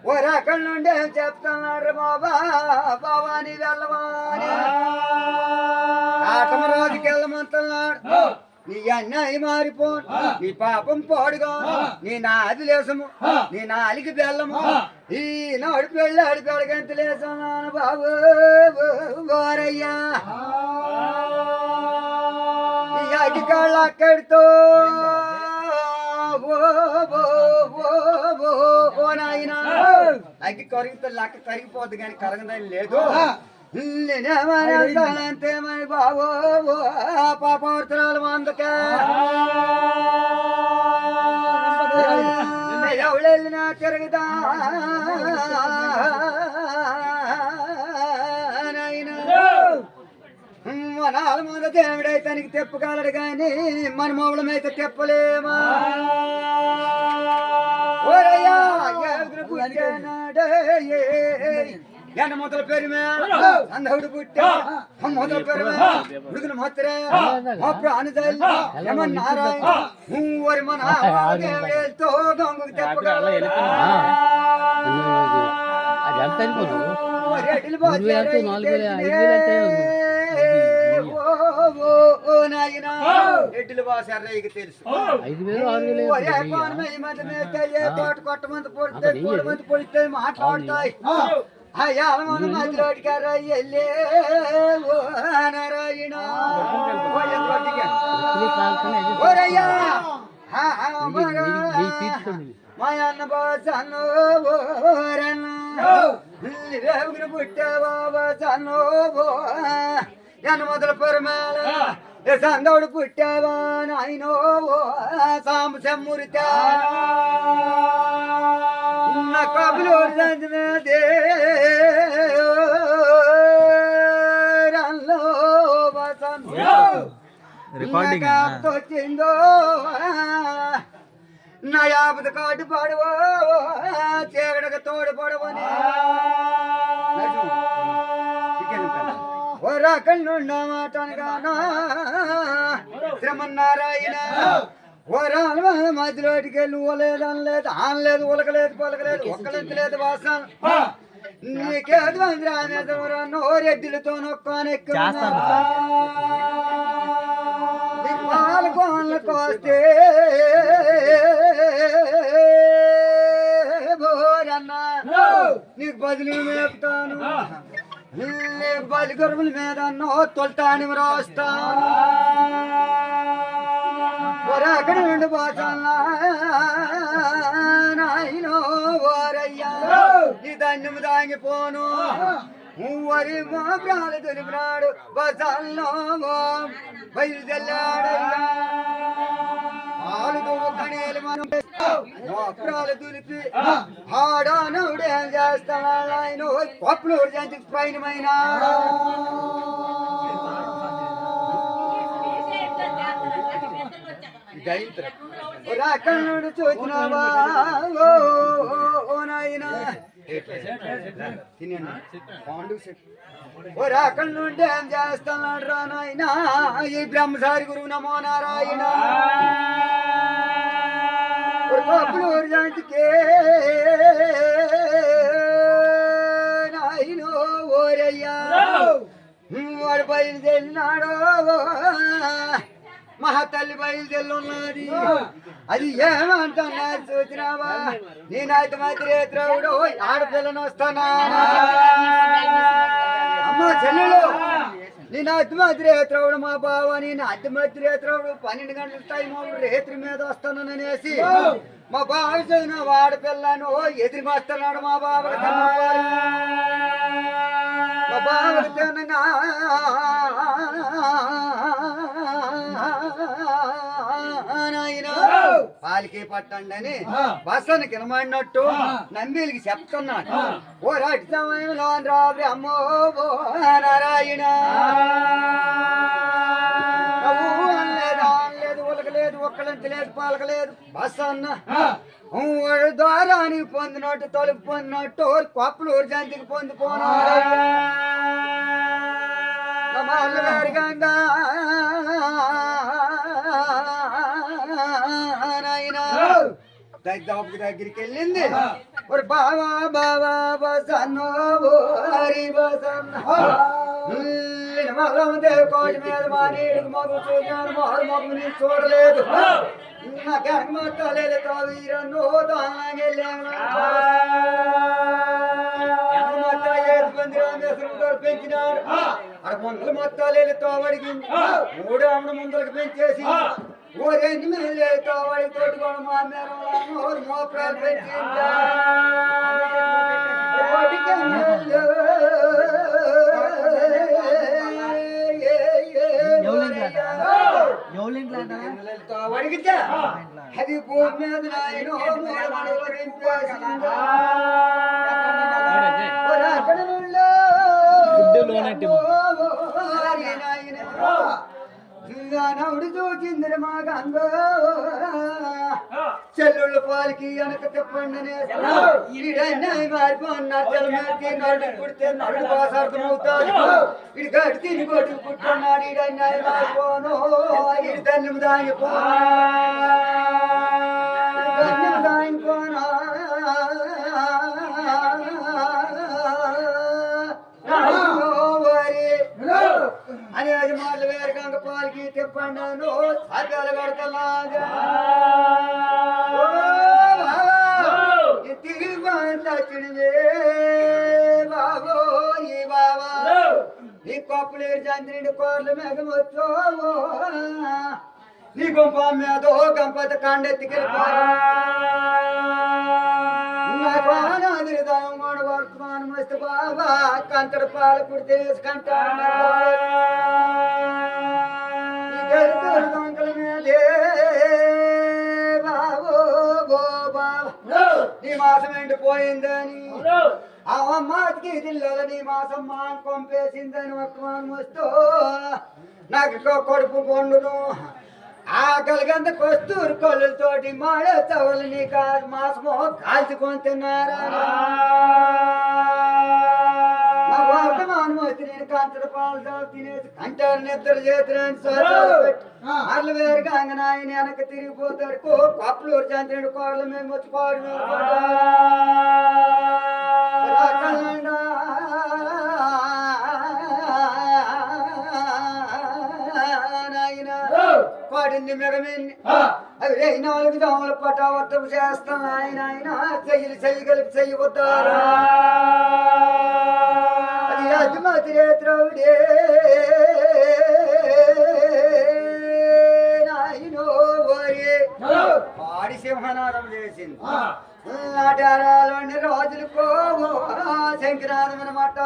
ఓ రకం నుండి ఏం చెప్తున్నాడు బాబా బావాని వెళ్ళవాని ఆటమ రోజుకి వెళ్ళమంటున్నాడు నీ అన్నయ్య మారిపోను నీ పాపం పాడుగా నీ నాది లేసము నీ నాలికి బెల్లము ఈ నాడు పెళ్ళాడి పెడగంత లేసన్నాను బాబు గోరయ్యా ఈ అగ్గి కాళ్ళు అక్కడితో ఓ నాయనా అగ్గి కరిగితే లక్క కరిగిపోద్ది కానీ కరగదని లేదు నేనేమంతే మరి బాబు పాపవర్తనాలు అందుకే ఎవడెళ్ళినా తిరుగుదా మనాల ముందు దేవుడైతే తనకి తెప్పగలడు కానీ మన మౌళమైతే తెప్పలేమా ఓరయ్యా ఎండ మొదల పేరు అందవుడు పుట్టా మొదల పేరు ఉడుకుని మొత్తరే నారాయణ ఊరి మన దేవుడితో దొంగకు తెప్పగల రెడ్డిలు బాసర్రయ్యకి తెలుసు తోట కొట్టమంది పొడితే మంది పొడితే మాట్లాడతాయి అయ్యా మధ్యలోకి వెళ్ళే నారాయణ మా అన్న బాసను రేవుని పుట్టావా బాసను ఎన్న మొదల పొరమేళ సందవుడు పుట్టావా నాయనో సాంబ సెమ్మురితా కబులు వచ్చిందో నా యాపద కాటు పాడవో చీకటకు తోడు పడవని ఓ రకంగా మాటనగానా శ్రమన్నారాయణ ఓరాల మధ్యలోటికి వెళ్ళి ఊలేదు అనలేదు ఆనలేదు ఉలకలేదు పొలకలేదు ఒక్కలెంత లేదు వాసన నీకేది అందరూ నోరెడ్డిలతో నొక్కానెక్కి పాలకోళ్ళకు వస్తే బోరన్నా నీకు బదులు మేపుతాను నీకు బలి గొర్రెల మీద తొలటాని రాస్తాను అక్కడ నుండి పోతానా నాయనో ఓరయ్యా నీ దండము దాగిపోను వరి మా ప్రాణాలు తెలిపినాడు బసాల్లో బయలుదేరాడయ్యా ఆలుగు కణేలు మనం ప్రాణాలు తులిపి ఆడానవుడు ఏం చేస్తానా ఆయన పప్పులు పైన రాకనుడు చూసినావా ఓ నాయన అక్కడి నుండి ఏం చేస్తున్నాడు రా నాయనా ఈ బ్రహ్మచారి గురువు నమో నారాయణ జాతికే నాయనో ఓరయ్యా వాడు బయలుదేరినాడో మహాతల్లి బయలుదేరున్నది అది ఏమంటున్నా చూసినావా నేనైతే మాత్రేత్రవుడు ఆడపిల్లను వస్తానా అమ్మ చెల్లెలు నేను అతిమధ్రేత్రవుడు మా బావ నేను అతిమధ్రేత్రవుడు 12 గంటల టైం రేత్రి మీద వస్తాననేసి మా బావ చదివిన ఆడపిల్లను ఎదురుకు వస్తున్నాడు మా బావకి మా బావకి తినగా పాలికి పట్టండి అని బస్సను కినమన్నట్టు నంబీలకి చెప్తున్నాడు ఓ రాటి సమయంలో రాబి అమ్మో నారాయణ లేదు ఉలకలేదు ఒక్కలంత లేదు పాలకలేదు బస్సు అన్న ద్వారానికి పొందినట్టు తలుపు పొందినట్టు కొప్పలూరు జంతికి పొందిపోనాడు దగ్గరికి వెళ్ళింది బావా బావా బసన్నో హరి బసన్న దేవు కోటి మీద మా నీడికి మగు చూశాను మోహర్ మగు నీ చూడలేదు నాకెనక మొత్తాలేదు వీరన్నో పెంచినాడు అక్కడ ముందలు మొత్తాలేదు తోవడిగింది 3 ఆమె ముందలకు పెంచేసి ఓరెన్ని మీద తోవడి తోటి మా మేర మోపరాలు పెంచింది అది భూమి మీద నవుడు చూచింది మా గంగ చెల్లుళ్ళ పాలకి వెనక చెప్పండి మారిపోన్నాడు నడు పుడితే నడు బాగా అర్థమవుతాడు ఇటు గడి తిని కొట్టు పుట్టున్నాడు ఇడన్నాయి మారిపోను ఇటు తల్లి దాగిపో దాగిపోనా అనేది మాటలు వేరు గంగ పాలకి తిప్పన్నాను సాధ్యాలు కడతలాగా తిరిగి తచ్చినవే బాబో ఈ బాబా నీ కొప్పలేరు చంద్రుడి కోర్ల మేఘమొచ్చో నీ గుంప మీద గంపత కాండెత్తికెళ్ళిపోయా వర్తమానం వస్తే బాబా కంకడ పాల కుడితే కంటాల మీదే బాబో గో బాబా నీ మాసం ఎండిపోయిందని ఆ మాటికి దిల్లని మాసం మాన్ కొంపేసిందని వర్తమానం వస్తూ నాకు కొడుపు కొండును ఆ కలిగంత కొస్తూరు కొల్లుతోటి మాడ చవలు నీ మాసమో కాల్చుకొని తిన్నారా వర్తమానం వచ్చి నేను కంచడ పాలు తినేసి కంటారు నిద్ర చేతులని అర్లు వేరుగా అంగనాయని వెనక తిరిగిపోతాడు కొప్పలూరు చంద్రుడి కోడలు మేము వచ్చి కోడిని మెడమేన్ని అవి 4 దోమల పటావర్తం చేస్తాం ఆయన ఆయన చెయ్యలు చెయ్యి కలిపి చెయ్యబోతారు అది అజ్మతిరేత్రవుడే నాయనో వరే పాడి సింహనాదం చేసింది ఆటారాలోని రోజులు కోవో శంకరాదం అనమాట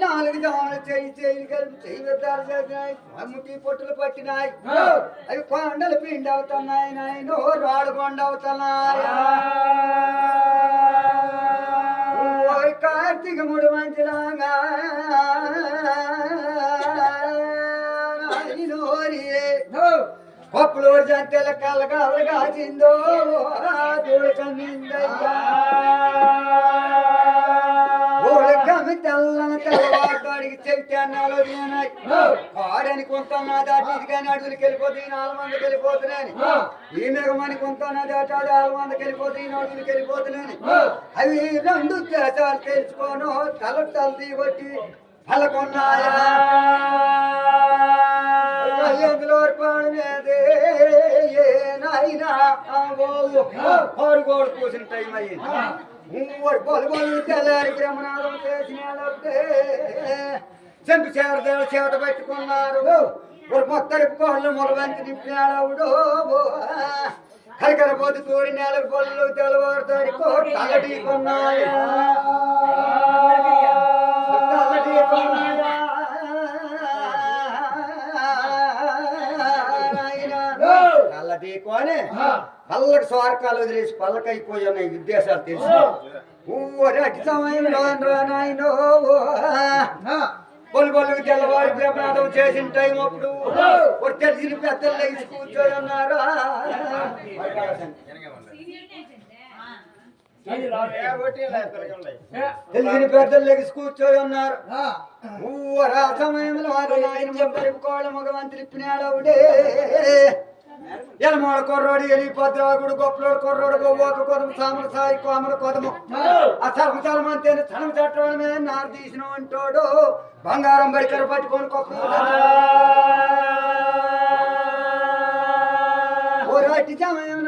నాలుగు దోమలు చెయ్యి కలిపి చెయ్యి ముట్టి పొట్టులు పట్టినాయి అవి కొండలు పిండి అవుతున్నాయి నాయనో రాడు కొండ అవుతున్నాయి కార్తీక 3 మంచిలాగా నాయనో కొప్పులు జంతెల కలగా చిందో దూడకమిందయ్యా ఓడకమి తెల్లని తెల్లవాడికి చెబితే అన్నాలో కాడని కొంటున్నా దాటి ఇది కానీ అడుగులకి వెళ్ళిపోతుంది 4 మందికి వెళ్ళిపోతున్నాను ఈ మేఘమని కొంటున్నా దాటి 6 మందికి వెళ్ళిపోతుంది 4 అడుగులకి వెళ్ళిపోతున్నాను అవి 2 దేశాలు తెలుసుకోను తల దిగొట్టి పలకొన్నాయా ఎందులో పాడు మీదే నాయనా కోడు కూసిన టైం అయ్యింది పొలు తెల్లారి బ్రహ్మనాథం చేసిన చెంపు చేత పెట్టుకున్నారు మొత్తడి కోళ్ళు మొలబంతి నింపినాడు కరికరపోతు తోడి నేల పొల్లు తెల్లవారుతాడి తల్లటి కొన్నాయా కొని పళ్ళకి స్వార్కాలు వదిలేసి పళ్ళకైపోయి ఉన్నాయి విద్యాసాలు తెలిసి అటు సమయంలో నాయనో పొలుగొల్లుకు తెల్లవారి బ్రహ్మనాథం చేసిన టైం అప్పుడు తెలిసిన పెద్దలు లేచి కూర్చొని ఉన్నారా తెలిసిన పెద్దలు లేచి కూర్చొని ఉన్నారు సమయంలో ఆయన కోళ్ళ మగవంతులు ఇప్పినాడవుడే ఎలమోడ కొర్రోడు ఎలి భద్రాగుడు గొప్పలోడు కొర్రోడు గొవ్వోక కొదము సామల సాయి కోమల కొదము ఆ సర్మ చలమంతే తనం చట్టమే నారు తీసిన అంటాడు బంగారం బడికర పట్టుకొని కొప్ప ఓరాటి సమయం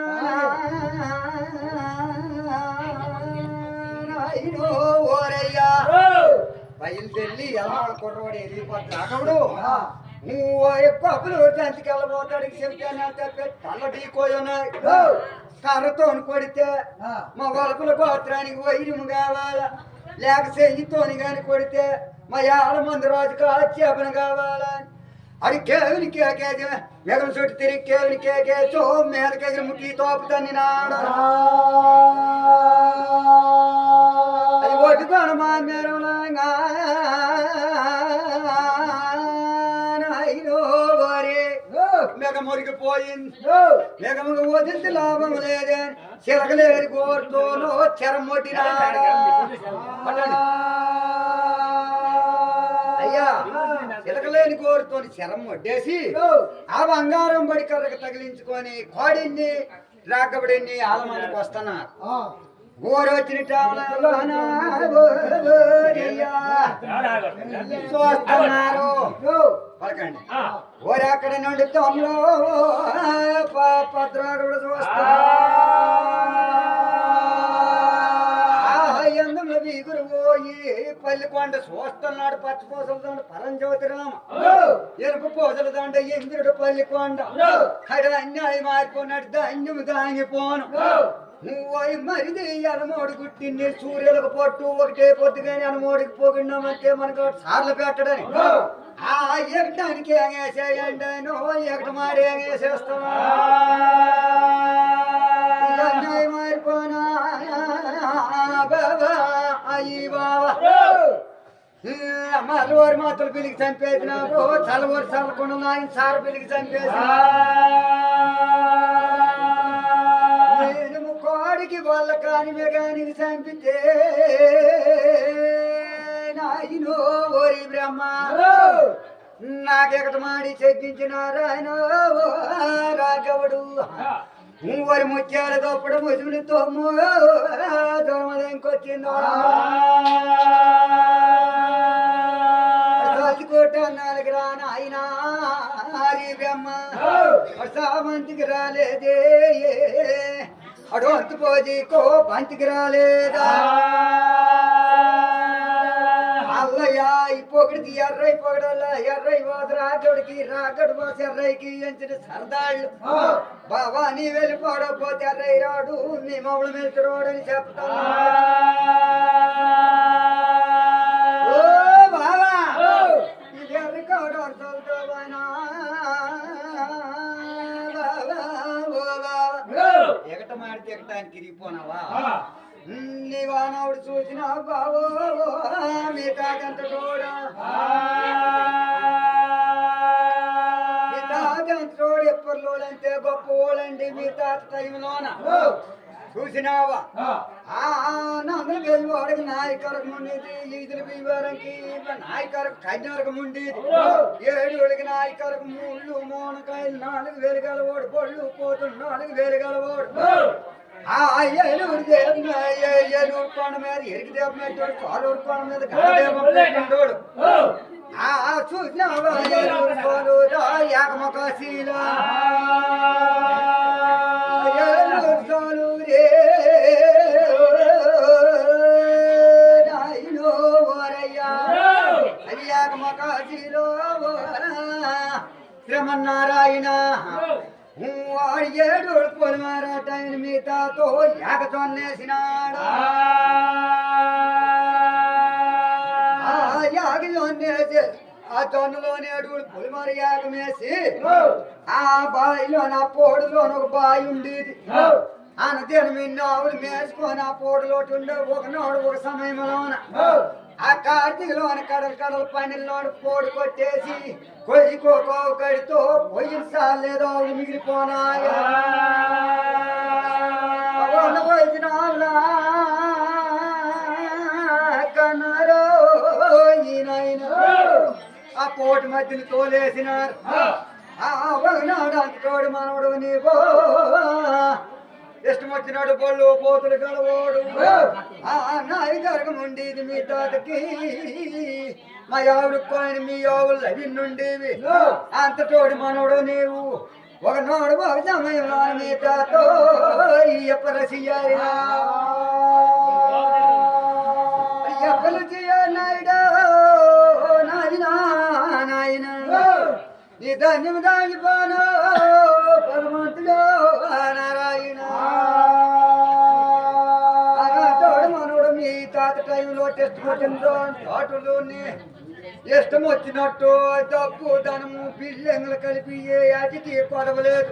ఓరయ్యా బయలుదేరి ఎలమోడ కొర్రోడు ఎలి భద్రాగుడు కొప్పులు జంతికి వెళ్ళబోతాడు చెప్తే తల్లటి కోయున్నాయి కర్రతో కొడితే మా వలపుల గోత్రానికి వైరము కావాలా లేక చెయ్యితోని కాని కొడితే మా ఏళ్ళ మంది రోజుకు చేపను కావాలా అది కేవిని కేకేజ మెగం చుట్టూ తిరిగి కేవిని కేకేచో మీదకెగిరి ముట్టి తోపుతాన్ని నాడు అది ఒడ్డుకోను మా మేరంలాగా మెగ మురిగిపోయింది మెగముగా వదిలితే లాభం లేదే చిలకలేని కోరుతోనో చెరమొట్టినా అయ్యా చిలకలేని కోరుతోని చెరం వడ్డేసి ఆ బంగారం బడి కర్రకు తగిలించుకొని కోడిని రాకబడిని ఆలమందికి వస్తున్నారు గోరొచ్చిన చూస్తున్నారు పలకండి ఓరి అక్కడ నుండి తొమ్మిలో పత్రాలు చూస్తా ఎందులో వీగురు పోయి పల్లికొండ చూస్తున్నాడు పచ్చపోసలతో పరంజ్యోతిరామ ఎరుపు పోసల దండ ఇంద్రుడు పల్లికొండ అక్కడ అన్యాయం మారిపోయినట్టు ధాన్యం దాంగిపోను నువ్వు మరిది అనమోడు గుట్టింది సూర్యులకు పొట్టు ఒకటే పొద్దు కానీ అనమోడికి పోగినామంటే మనకు సార్లు పెట్టడని ఆ ఎగటానికి ఏగేసేయండి ఎగట మాడి ఏగేసేస్తావా అన్యాయం మారిపోనా బాబా అయ్యి బాబా మల్లవారి మాత్రం పిలికి చంపేసినావు చల్లవారు చల్లకుండా ఆయన సార్ పిలికి చంపేసి కోడికి వాళ్ళ కాని మెగానికి చంపితే నాయనో ఓరి బ్రహ్మ నాకెకట మాడి చెక్కించినారాయనో రాఘవుడు వరి ముత్యాల తప్పుడు ముసుగుని తొమ్ము దొరమద ఇంకొచ్చిందో కోట 4 రాన అయినా హరి బ్రహ్మ సామంతికి రాలేదే అడు అంతు పోజీకో బంతికి రాలేదా అల్లయ్య పొగిడికి ఎర్రై పొగడల్ల ఎర్రై పోదు రాగడికి రాగడు పోసి ఎర్రైకి ఎంచిన సరదాళ్ళు బాబా నీ వెళ్ళిపోవడపోతే ఎర్రై రాడు నీ మమ్మల్ని వెళ్తురోడు అని చెప్తాను ఓ బాబా ఇది ఎర్రి కాడు అర్థవుతావానా ఎగట మాడితే ఎగటానికి తిరిగిపోనావా నీ వానవుడు చూసిన బావో మీ తాతంత కూడా మీ తాత దంతోడు ఎప్పర్లోడంటే గొప్పవాళ్ళండి మీ తాత టైంలోన చూసినావా నందులు వెళ్ళి నాయకరకు ఉండేది ఈదులు బియ్యానికి నాయకరకు కన్యారకు ఉండేది 7 నాయకరకు ముళ్ళు మోనకాయలు 4,000 గలవాడు పళ్ళు పోతులు 4,000 గలవాడు ఏలూరు కొండ మీద ఎరికి దేప పెట్టాడు కాలూరు కొండ మీద గడదేపం పెట్టాడు చూసినావా ఏలూరు కోలూరు ఏకమకాశీలా ఏలూరు కోలూరే నాయనో ఓరయ్యా అది ఏకమకాశీలో శ్రీమన్నారాయణ 7 పొలిమారాటాయన మీతాతో యాగతోన్నేసినాడు యాగతోన్నేసి ఆ తొన్నలోని అడుగులు పొలిమార యాగమేసి ఆ బాయిలో నా పోడులోని ఒక బాయి ఉండేది అనదేను మీ ఆవులు మేసుకొని ఆ పోడులోటి ఉండే ఒకనాడు ఒక సమయంలోన ఆ కార్తీకలోని కడలు పన్నెల్లోని పోడు కొట్టేసి కొయ్యికో కడితో పొయ్యి సాలేదో ఆవులు మిగిలిపోనాయా పోయిన ఆవులా కన్నారో ఈయన ఆ పోటు మధ్యని తోలేసినారు ఒకనాడు అంతకోడు మనవడు నీవో ఇష్టం వచ్చినాడు బళ్ళు పోతులు గలవాడు నాయి జరగముండేది మీ తాతకి మా ఆవుడు పోయిన మీ ఆవులు అవి నుండేవి అంతటోడు మనవడు నీవు ఒకనాడు ఒక సమయంలో మీ తాతో ఎప్పరసియాలి ఎప్పలు చేయనాయుడు నాయన నీ ధాన్యం దాగిపోను పరమంతుడు నారాయణ తోడు మనోడు మీ తాత టైంలో టెస్ట్ వచ్చిందో తోటలోని ఇష్టం వచ్చినట్టు డబ్బు ధనము బిల్లింగులు కలిపి ఏ అతికి కొడవలేదు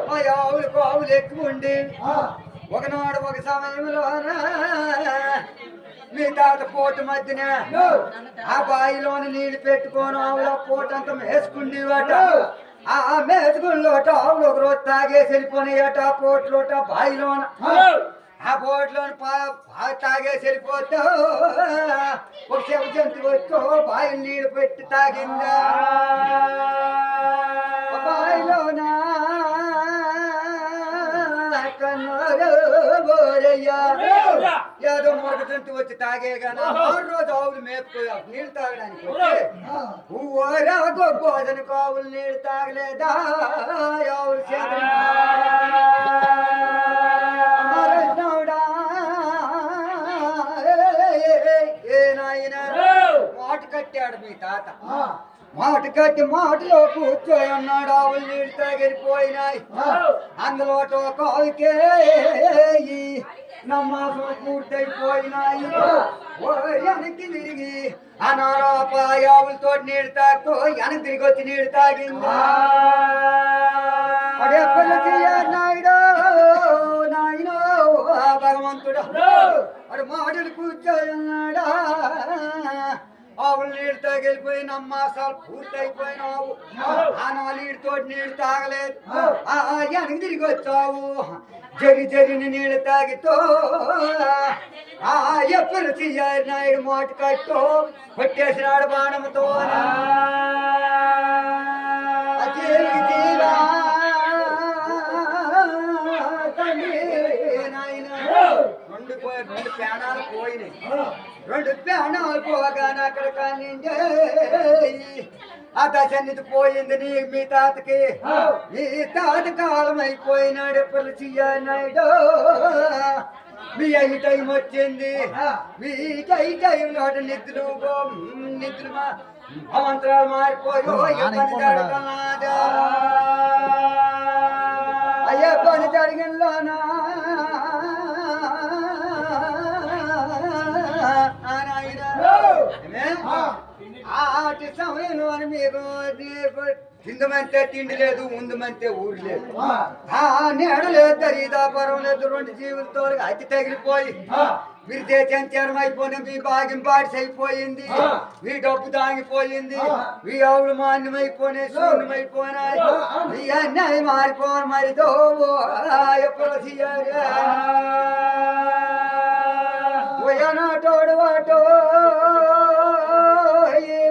మా ఆవులకు ఆవులు ఎక్కువ ఉండి ఒకనాడు ఒక సమయంలోన మీ తాత పోటు మధ్యన ఆ బాయిలోని నీళ్లు పెట్టుకొని ఆవుల పోటంతా మేసుకుండేవాట ఆ మేసుకుల్లోట ఆవులు ఒక రోజు తాగేసి వెళ్ళిపోయినాయట పోట్లోట బాయిలోన ఆ పోట్లోని తాగేసి వెళ్ళిపోతా ఒక చెవ జంతువు వచ్చో బాయిలు నీళ్లు పెట్టి తాగిందా బాయిలోనా ఏదో మొరక జంతువు వచ్చి తాగే కానీ 6 రోజు ఆవులు మేపుకోయా నీళ్లు తాగడానికి ఊరా గొప్పని ఆవులు నీళ్లు తాగలేదా ఆవులు చేతులు ఏ నాయన మాట కట్టాడు మీ తాత మాట కట్టి మాటలో కూర్చోయి ఉన్నాడు ఆవులు నీళ్ళు తాగిపోయినాయి అందులో ఒక ఆవుకే నమ్మాసం పూర్తయిపోయినాయి వెనక్కి తిరిగి అనారోపాయావులతో నీళ్ళు తాకు వెనక్కి తిరిగి వచ్చి నీళ్ళు తాగింది నాయుడు నాయనో భగవంతుడు అడు మాటలు కూర్చోయి ఉన్నాడా ఆవులు నీళ్ళు తాగిపోయి నమ్మాసాలు పూర్తయిపోయినావు ఆ 4 తోటి నీళ్ళు తాగలేదు వెనక్కి తిరిగి వచ్చావు జరిని నీళ్ళు తాగితో ఎప్పుడు చెయ్యారు నాయుడు మాట కట్టు కొట్టేసినాడు బాణముతో రెండు ప్రాణాలు పోయినాయి 2 ప్రాణాలు పోగానే అక్కడ కానీ ఆ దశన్నిది పోయింది నీ మీ తాతకి మీ తాత కాలం అయిపోయినాడు ఎప్పుడు చెయ్యనాయుడు మీ అయి టైం వచ్చింది మీకు అయి టైంలో నిద్రలు మంత్రాలు మారిపోయో అయ్యే పని జరిగినలోనా ఆటి సమయంలో మీకు కిందమంతే తిండి లేదు ముందుమంతే ఊరు లేదు నేడు లేదు దరిదాపరం లేదు 2 జీవులతో అతి తగిలిపోయి మీరు దేశంచరం అయిపోయిన మీ భాగ్యం బాడిసి అయిపోయింది మీ డబ్బు దాగిపోయింది మీ ఆవులు మాన్యమైపోయినాయి శూన్యమైపోయినాయి మీ అన్యాయం మారిపోను మరిదో నాటోడు వాటో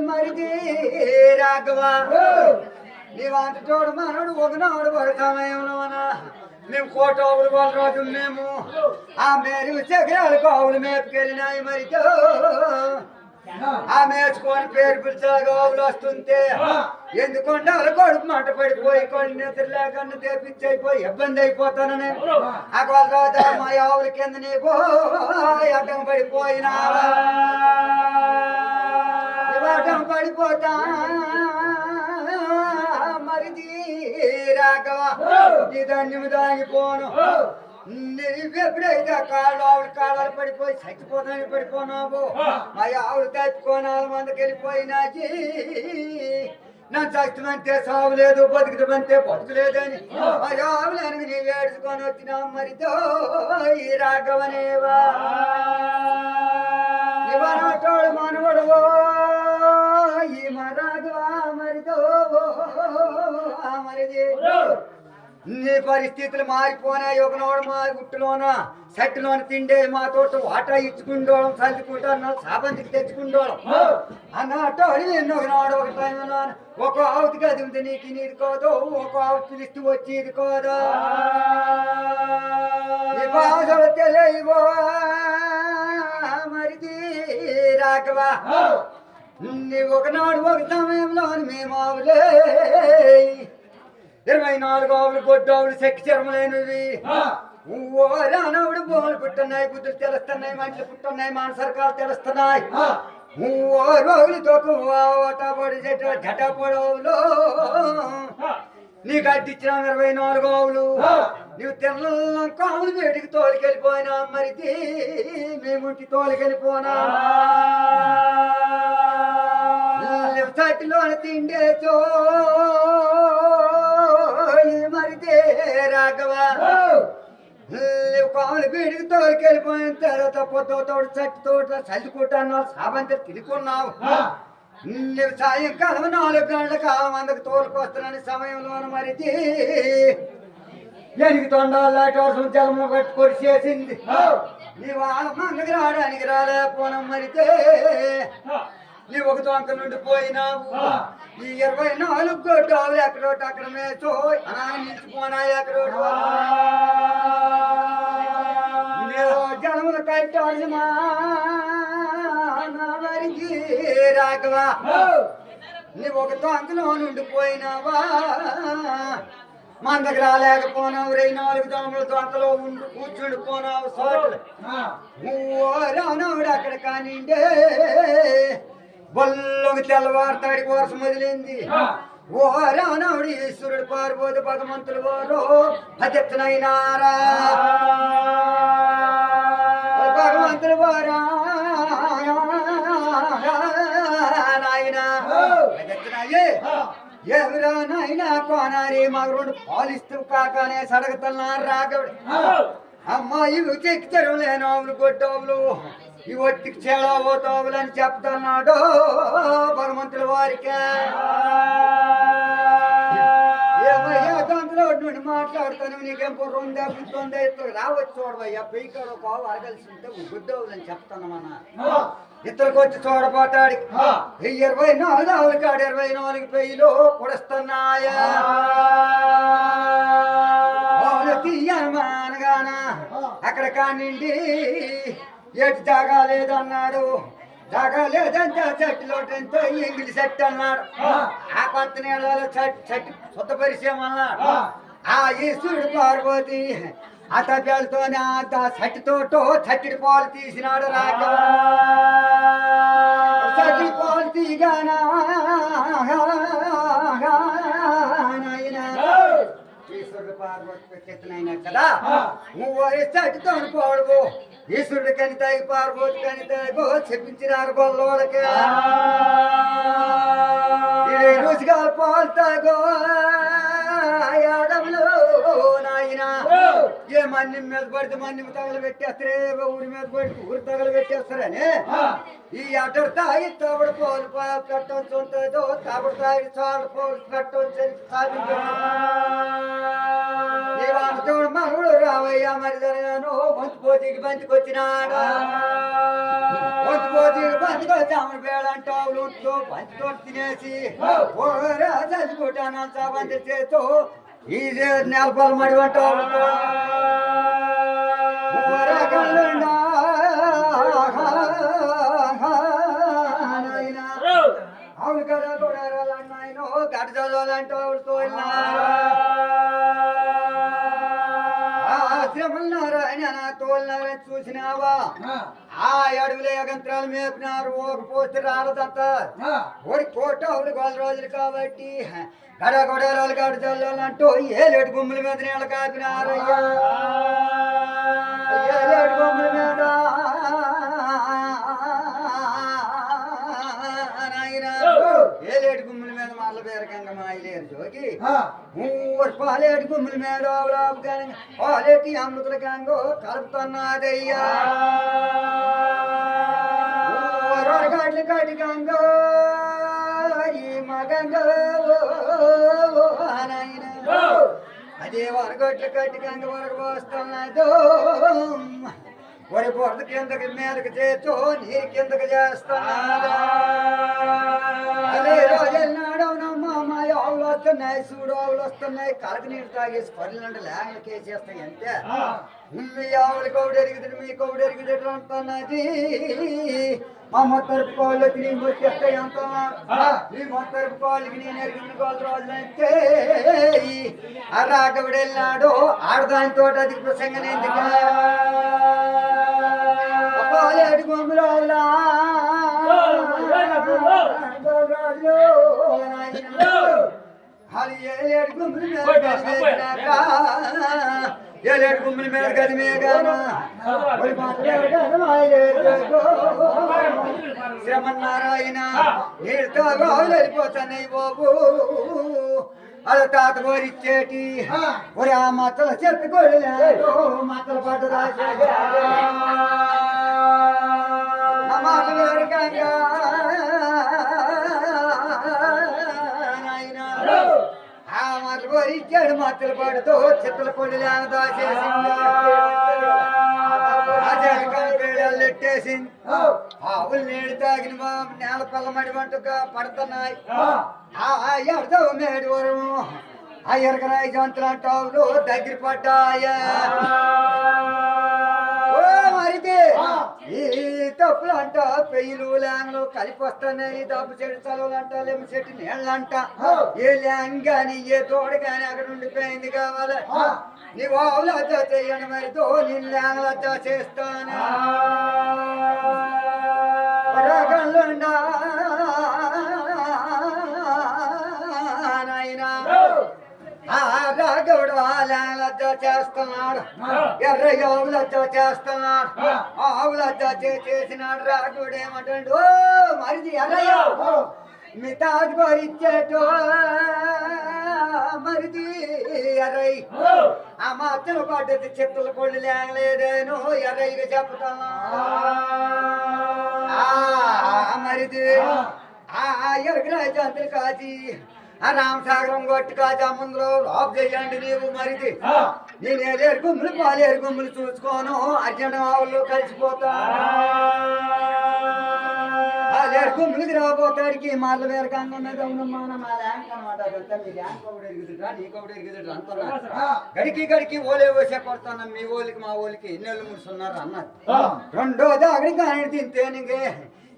మరిది రాఘవ నీవంట తోడు మనడు ఒకనాడు ఒక సమయంలోనా మేము కోటవులు వాళ్ళ రోజు మేము ఆ మేరు చక్రాలకు ఆవులు మేపుకెళ్ళినాయి మరితో ఆ మేచుకొని పేరు పిలిచాగా ఆవులు వస్తుంటే ఎందుకంటే వాళ్ళ కొడుకు మంట పడిపోయి కొన్ని నిద్ర లేకుండా తెప్పించైపోయి ఇబ్బంది అయిపోతాను నేను ఆ వాళ్ళ రోజు మా ఆవుల కింద నీకు అడ్డం పడిపోయినా అడ్డం పడిపోతా మరిది రాఘవ నీ ధన్యము దాగిపోను నువ్వెప్పుడైతే కాళ్ళు ఆవిడ కాళ్ళు పడిపోయి చచ్చిపోతానని పడిపోనావు మా ఆవిడ తప్పుకొని 4 మందికి వెళ్ళిపోయినాకి నన్ను చచ్చిమంటే సాగు లేదు బతుకుతామంటే బతుకులేదని మా ఆవులని నీవు ఏడుచుకొని వచ్చినా మరితో ఈ రాఘవనేవా ఇవనటోడు మనవడువో ఈ మరాఘవ మరితో మరిది నీ పరిస్థితులు మారిపోయినాయి ఒకనోడు మా గుట్టులోన సెట్టులోన తిండే మా తోట వాటా ఇచ్చుకుంటోడం చల్లుకుంటా సాబంతికి తెచ్చుకుంటోడం అన్నట్టు ఒకనాడు ఒక టైంలో ఒక ఆవుతికి అది ఉంది నీకు నీది కాదు ఒక ఆవు పిలుస్తూ వచ్చి ఇది కాదు నీ బాధలు తెలియవో మరిది రాఘవ నీ ఒకనాడు ఒక సమయంలో మేము ఆవులే 24 ఆవులు గొడ్డావులు శక్తి చర్మలేనివి రానవుడు బోలు పుట్టున్నాయి బుద్ధులు తెలుస్తున్నాయి మనుషులు పుట్టున్నాయి మానసరకాలు తెలుస్తున్నాయి రోగులతో ఓటాపడి జటాపడి ఆవులు నీకు అడ్డిచ్చిన 24 ఆవులు నువ్వు తెల్ల కావులు వేడికి తోలికెళ్ళిపోయినా మరిది మేముంటి తోలికెళ్ళిపోనా చట్టిలోని తిండేచో మరిదే రాఘవ కావులు బీడికి తోలికెళ్ళిపోయిన తర్వాత పొద్దుతోడు చట్టితోట చల్లుకుంటున్నావు సాబంతి తినుకున్నావు నువ్వు సాయంకాలం 4 గంటల కాలం అందుకు తోలుకొస్తున్నాని సమయంలో మరిది ఎనికి తొండాలు లాంటి వర్షం జలము కట్టుకొని చేసింది నీ వాళ్ళ మందకి రావడానికి రాలేకపోనం మరితే నీ ఒక దొంక నుండి పోయినావు ఈ 24 గొడ్డావులు ఎక్కడోటి అక్కడ మేచో అనా నిలిచిపోనా ఎక్కడోటి జలములు కట్టాల్సి మా మరికి రాఘవ నీ ఒక దొంకలో నుండి పోయినావా మన దగ్గర రాలేకపోనావు 24 దొంగలు దొంకలో ఉండి కూర్చుండిపోనావు సోట్లు రానవుడు అక్కడ కానిండే బొల్లోకి తెల్లవారుతాడి వర్షం వదిలింది ఓ రానవుడు ఈశ్వరుడు పార్వతి భగవంతులు వారు అధ్యక్షనైనారా భగవంతులు వారా నాయన అధ్యక్షనయ్యే ఎవరా నాయన కోనారి మాకు 2 పాలిస్తూ కాకనే సడగతున్నారు రాగవుడు అమ్మాయి చెక్కితరం లేని ఆవులు గొడ్డావులు ఈ ఒట్టికి చేడా పోతావులు అని చెప్తున్నాడు భగవంతుల వారికి ఏమయ్యా దాంట్లో నుండి మాట్లాడుతాను నీకేం పొర్ర ఉందా పిలుతుందా రావచ్చు చూడవయ్యా పెయ్యికాడు ఒక ఆవు అరగలిసి ఉంటే గుడ్డవులు అని చెప్తానమన్నా ఇద్దరికి వచ్చి చూడబోతాడు 24 ఆవులు కాడు 24 పెయ్యిలు పొడుస్తున్నాయా తీయనమానగాన అక్కడ కానిండి ఎటు జాగా లేదన్నాడు జాగా లేదంటే చెట్టులో ఇంగ్లీష్ చెట్టు అన్నాడు ఆ కొత్త నీళ్ళలో చెట్టు శుద్ధ పరిచయం అన్నాడు ఆ ఈశ్వరుడు పార్వతి అత పేరుతోనే అంత చట్టితోటో చట్టిడి పాలు తీసినాడు రాక చట్టిడి పాలు తీగానా ఈశ్వరుడు పార్వతి చెట్టునైనా కదా నువ్వు చట్టితో పోడువు ఈశ్వరుడు కనితాయి పార్వతి కనితాయి చెప్పించినారు గొల్లవాళ్ళకి రుచిగా పాలు తాగో ఆడములు నాయన మన్ని మీద పడితే మన్ని తగలు పెట్టేస్తారే ఊరి మీద పడితే ఊరి తగలు పెట్టేస్తారని ఈ అడ్డరు తాగి తవుడు పోలు పెట్టవచ్చు ఉంటుందో తవుడు తాగి చాలు పోలు పెట్టవచ్చు చూడు మనవుడు రావయ్యా మరి జరగాను వంతు పోటీకి బంతికొచ్చినాడు వంతు పోటీకి బంతికొచ్చి ఆమె వేళంటావులు పంచితో తినేసి చచ్చిపోటాను బంతి చేస్తూ ఈ నేలపాలు మడి వంటావు అవును కదా కూడా నాయన గడ్డ చదవాలంటే ఆవిడతో శ్రమన్నారాయణ తోలినారని చూసినావా ఆ అడవుల యగంత్రాలు మేపినారు ఒక పోస్తే రాలదంత ఒడి కోట ఒకటి 4 రోజులు కాబట్టి గడ గొడవలు గడ చల్లాలంటూ ఏలేడు గుమ్ముల మీద నీళ్ళ కాపినారయ్యా ఏలేడు గుమ్ముల మీద ఏలేడు గుమ్ముల మీద మరల పేరకంగా మాయలేరు జోగి పాలేటి గుమ్ముల మీద పాలేటి అమృతుల గంగో కలుపుతున్నదయ్యా గడ్లు గడ్డి గంగో ఈ మగంగో అదే వరగొట్లు గడ్డి గంగ వరకు వస్తున్నదో వరి పొరద కిందకి మీదకి చేస్తూ నీరు కిందకి చేస్తున్నా అదే రోజున్నాడవునమ్మా మా ఆవులు వస్తున్నాయి చూడు ఆవులు వస్తున్నాయి కలక నీళ్ళు తాగేసి పర్లంటే లేగలు కేసేస్తాయి అంతే మీ ఆవులు కౌడు ఎరుగుతుంది మీ కౌడు ఎరుగుతుంది అంటున్నది మా మొత్తరుపు కోళ్ళకి నేను వచ్చేస్తాయి అంటున్నా ఈ మొత్తరుపు కోళ్ళకి నేను ఎరిగిన కోళ్ళ రోజులంటే ఆ రాకవిడు వెళ్ళినాడు ఆడదాని తోట అది ప్రసంగం ఎందుకు పాలేడు గుమ్మురావులా ఏలేడు గుమ్ముల మీద గదిమేగానా శ్రమన్నారాయణ నీళ్ళతో బావులు వెళ్ళిపోతున్నాయి బాబు అలా తాత కోరిచ్చేటి ఒరే ఆ మత్తల చెప్పుకోడు మత్తల పట్టు రాసి మాట వేరుకంగా ఆ మతలు కోరిచ్చాడు మత్తల పడుతూ చిత్తల పొడి దాచేసింది ఎట్టేసింది ఆవులు నీళ్ళు తాగిన నేల పల్లమడి వంటగా పడుతున్నాయి ఎవరితో మేడి వరము ఆ ఎరకరాయి జంతులు అంటావులు దగ్గర పడ్డాయా మరిది ఈ తప్పులు అంట పెయ్యలు ల్యాంగ్లు కలిపి వస్తున్నాయి దెబ్బ చెడు చలువులు అంట లేమ చెట్టు నీళ్ళు అంట ఏ ల్యాంగ్ గాని ఏ తోడు గాని అక్కడ ఉండిపోయింది కావాలి నీవు ఆవులు అచ్చా చెయ్యండి మరితో నేను ల్యాంగ్లు అచ్చా చేస్తాను రగలుండా నాయనా రాగవుడు ఆవులజ్జ చేస్తున్నాడు ఎర్ర ఆవులజ్జ చేస్తున్నాడు ఆవులజ్జ చేసినాడు రాఘవుడు ఏమంటాడు ఓ మరిది ఎర్రయ్య మీ తాజ్ భరిచ్చేటో మరిది ఎర్రయ్య ఆ మచ్చల పడ్డది చెప్పుల కొళ్ళు లేగలేదేను ఎర్రయ్యగా చెప్తున్నా మరిది ఆ ఎరగరాయి జంతులు కాచి ఆ రామసాగరం కొట్టి కాచా ముందులో లోపు చెయ్యండి నీవు మరిది నేను ఏలేరు గుమ్ములు పాలేరు గుమ్ములు చూసుకోను అర్జెంట్ ఆవుల్లో కలిసిపోతా ఆలేరు గుమ్ములకి రాబోతాడికి మరల వేరకంగా ఉన్నది అవునమ్మా మా ల్యాంక్ అనమాట అదంతా మీ ల్యాంక్ ఒకటి ఎరుగుతుంటా నీ ఒకటి ఎరుగుతుంటా అంటున్నా గడికి గడికి ఓలే ఓసే కొడుతున్నాం మీ ఓలికి మా ఓలికి ఎన్నెళ్ళు ముడుస్తున్నారు అన్నారు రెండో దాగడి కానీ తింటే నీకే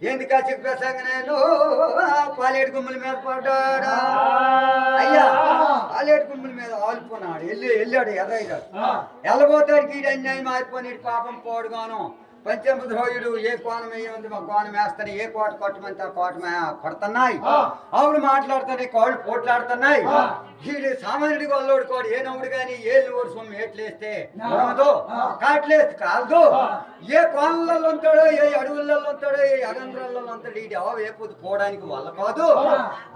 ఎందుకు చెప్పేసాక నేను పాలేడు గుమ్మల మీద పడ్డాడా అయ్యా పాలేడు గుమ్మల మీద ఆలిపోన్నాడు వెళ్ళాడు ఎర్రయ్యాడు వెళ్ళబోతాడికి అన్యాయం మారిపోయి పాపం పోడుగాను పంచముద్రోయుడు ఏ కోణం వేయమంది మా కోణం వేస్తాను, ఏ కోట కొట్టమంటే ఆ కోట కొడుతున్నాయి. ఆవులు మాట్లాడుతున్నాయి, కాళ్ళు పోట్లాడుతున్నాయి. వీడు సామాన్యుడి గొల్లోడు కోడు ఏ నవ్వుడు కానీ ఏ నవ్వుడు సొమ్ము ఏట్లేస్తే కాదు, కాట్లేస్తే కాదు. ఏ కోణలలో ఉంటాడో, ఏ అడవులలో ఉంటాడో, ఏ అగంధ్రాలలో ఉంటాడు, ఈ ఆవు ఏ పొద్దు పోవడానికి వల్ల కాదు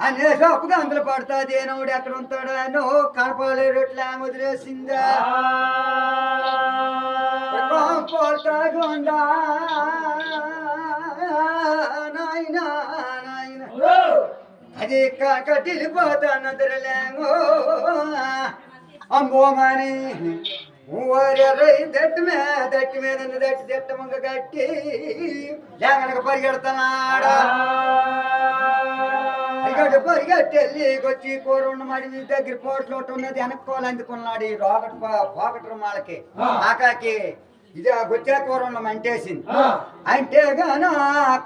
అనేసి అప్పుడు అందులో పడుతుంది. ఏ నవ్వుడు ఎక్కడ ఉంటాడో అనో కనపలేట్లా వదిలేసిందా పోతాగుండా నాయనా నాయన అది కటిలిపోతానదురలేమో అంబోమని ఊరై దట్టి మీద దట్టి ముంగ కట్టి లేకనక పరిగెడుతున్నాడా. పరిగెట్టి వెళ్ళికొచ్చి కూర మడి దగ్గర పోట్లు ఉన్నది వెనక్కోలు అందుకున్నాడు. ఈ పోకట మాలకి ఆకాకి ఇది గుచ్చా కూర మంటేసింది. అంటే గాన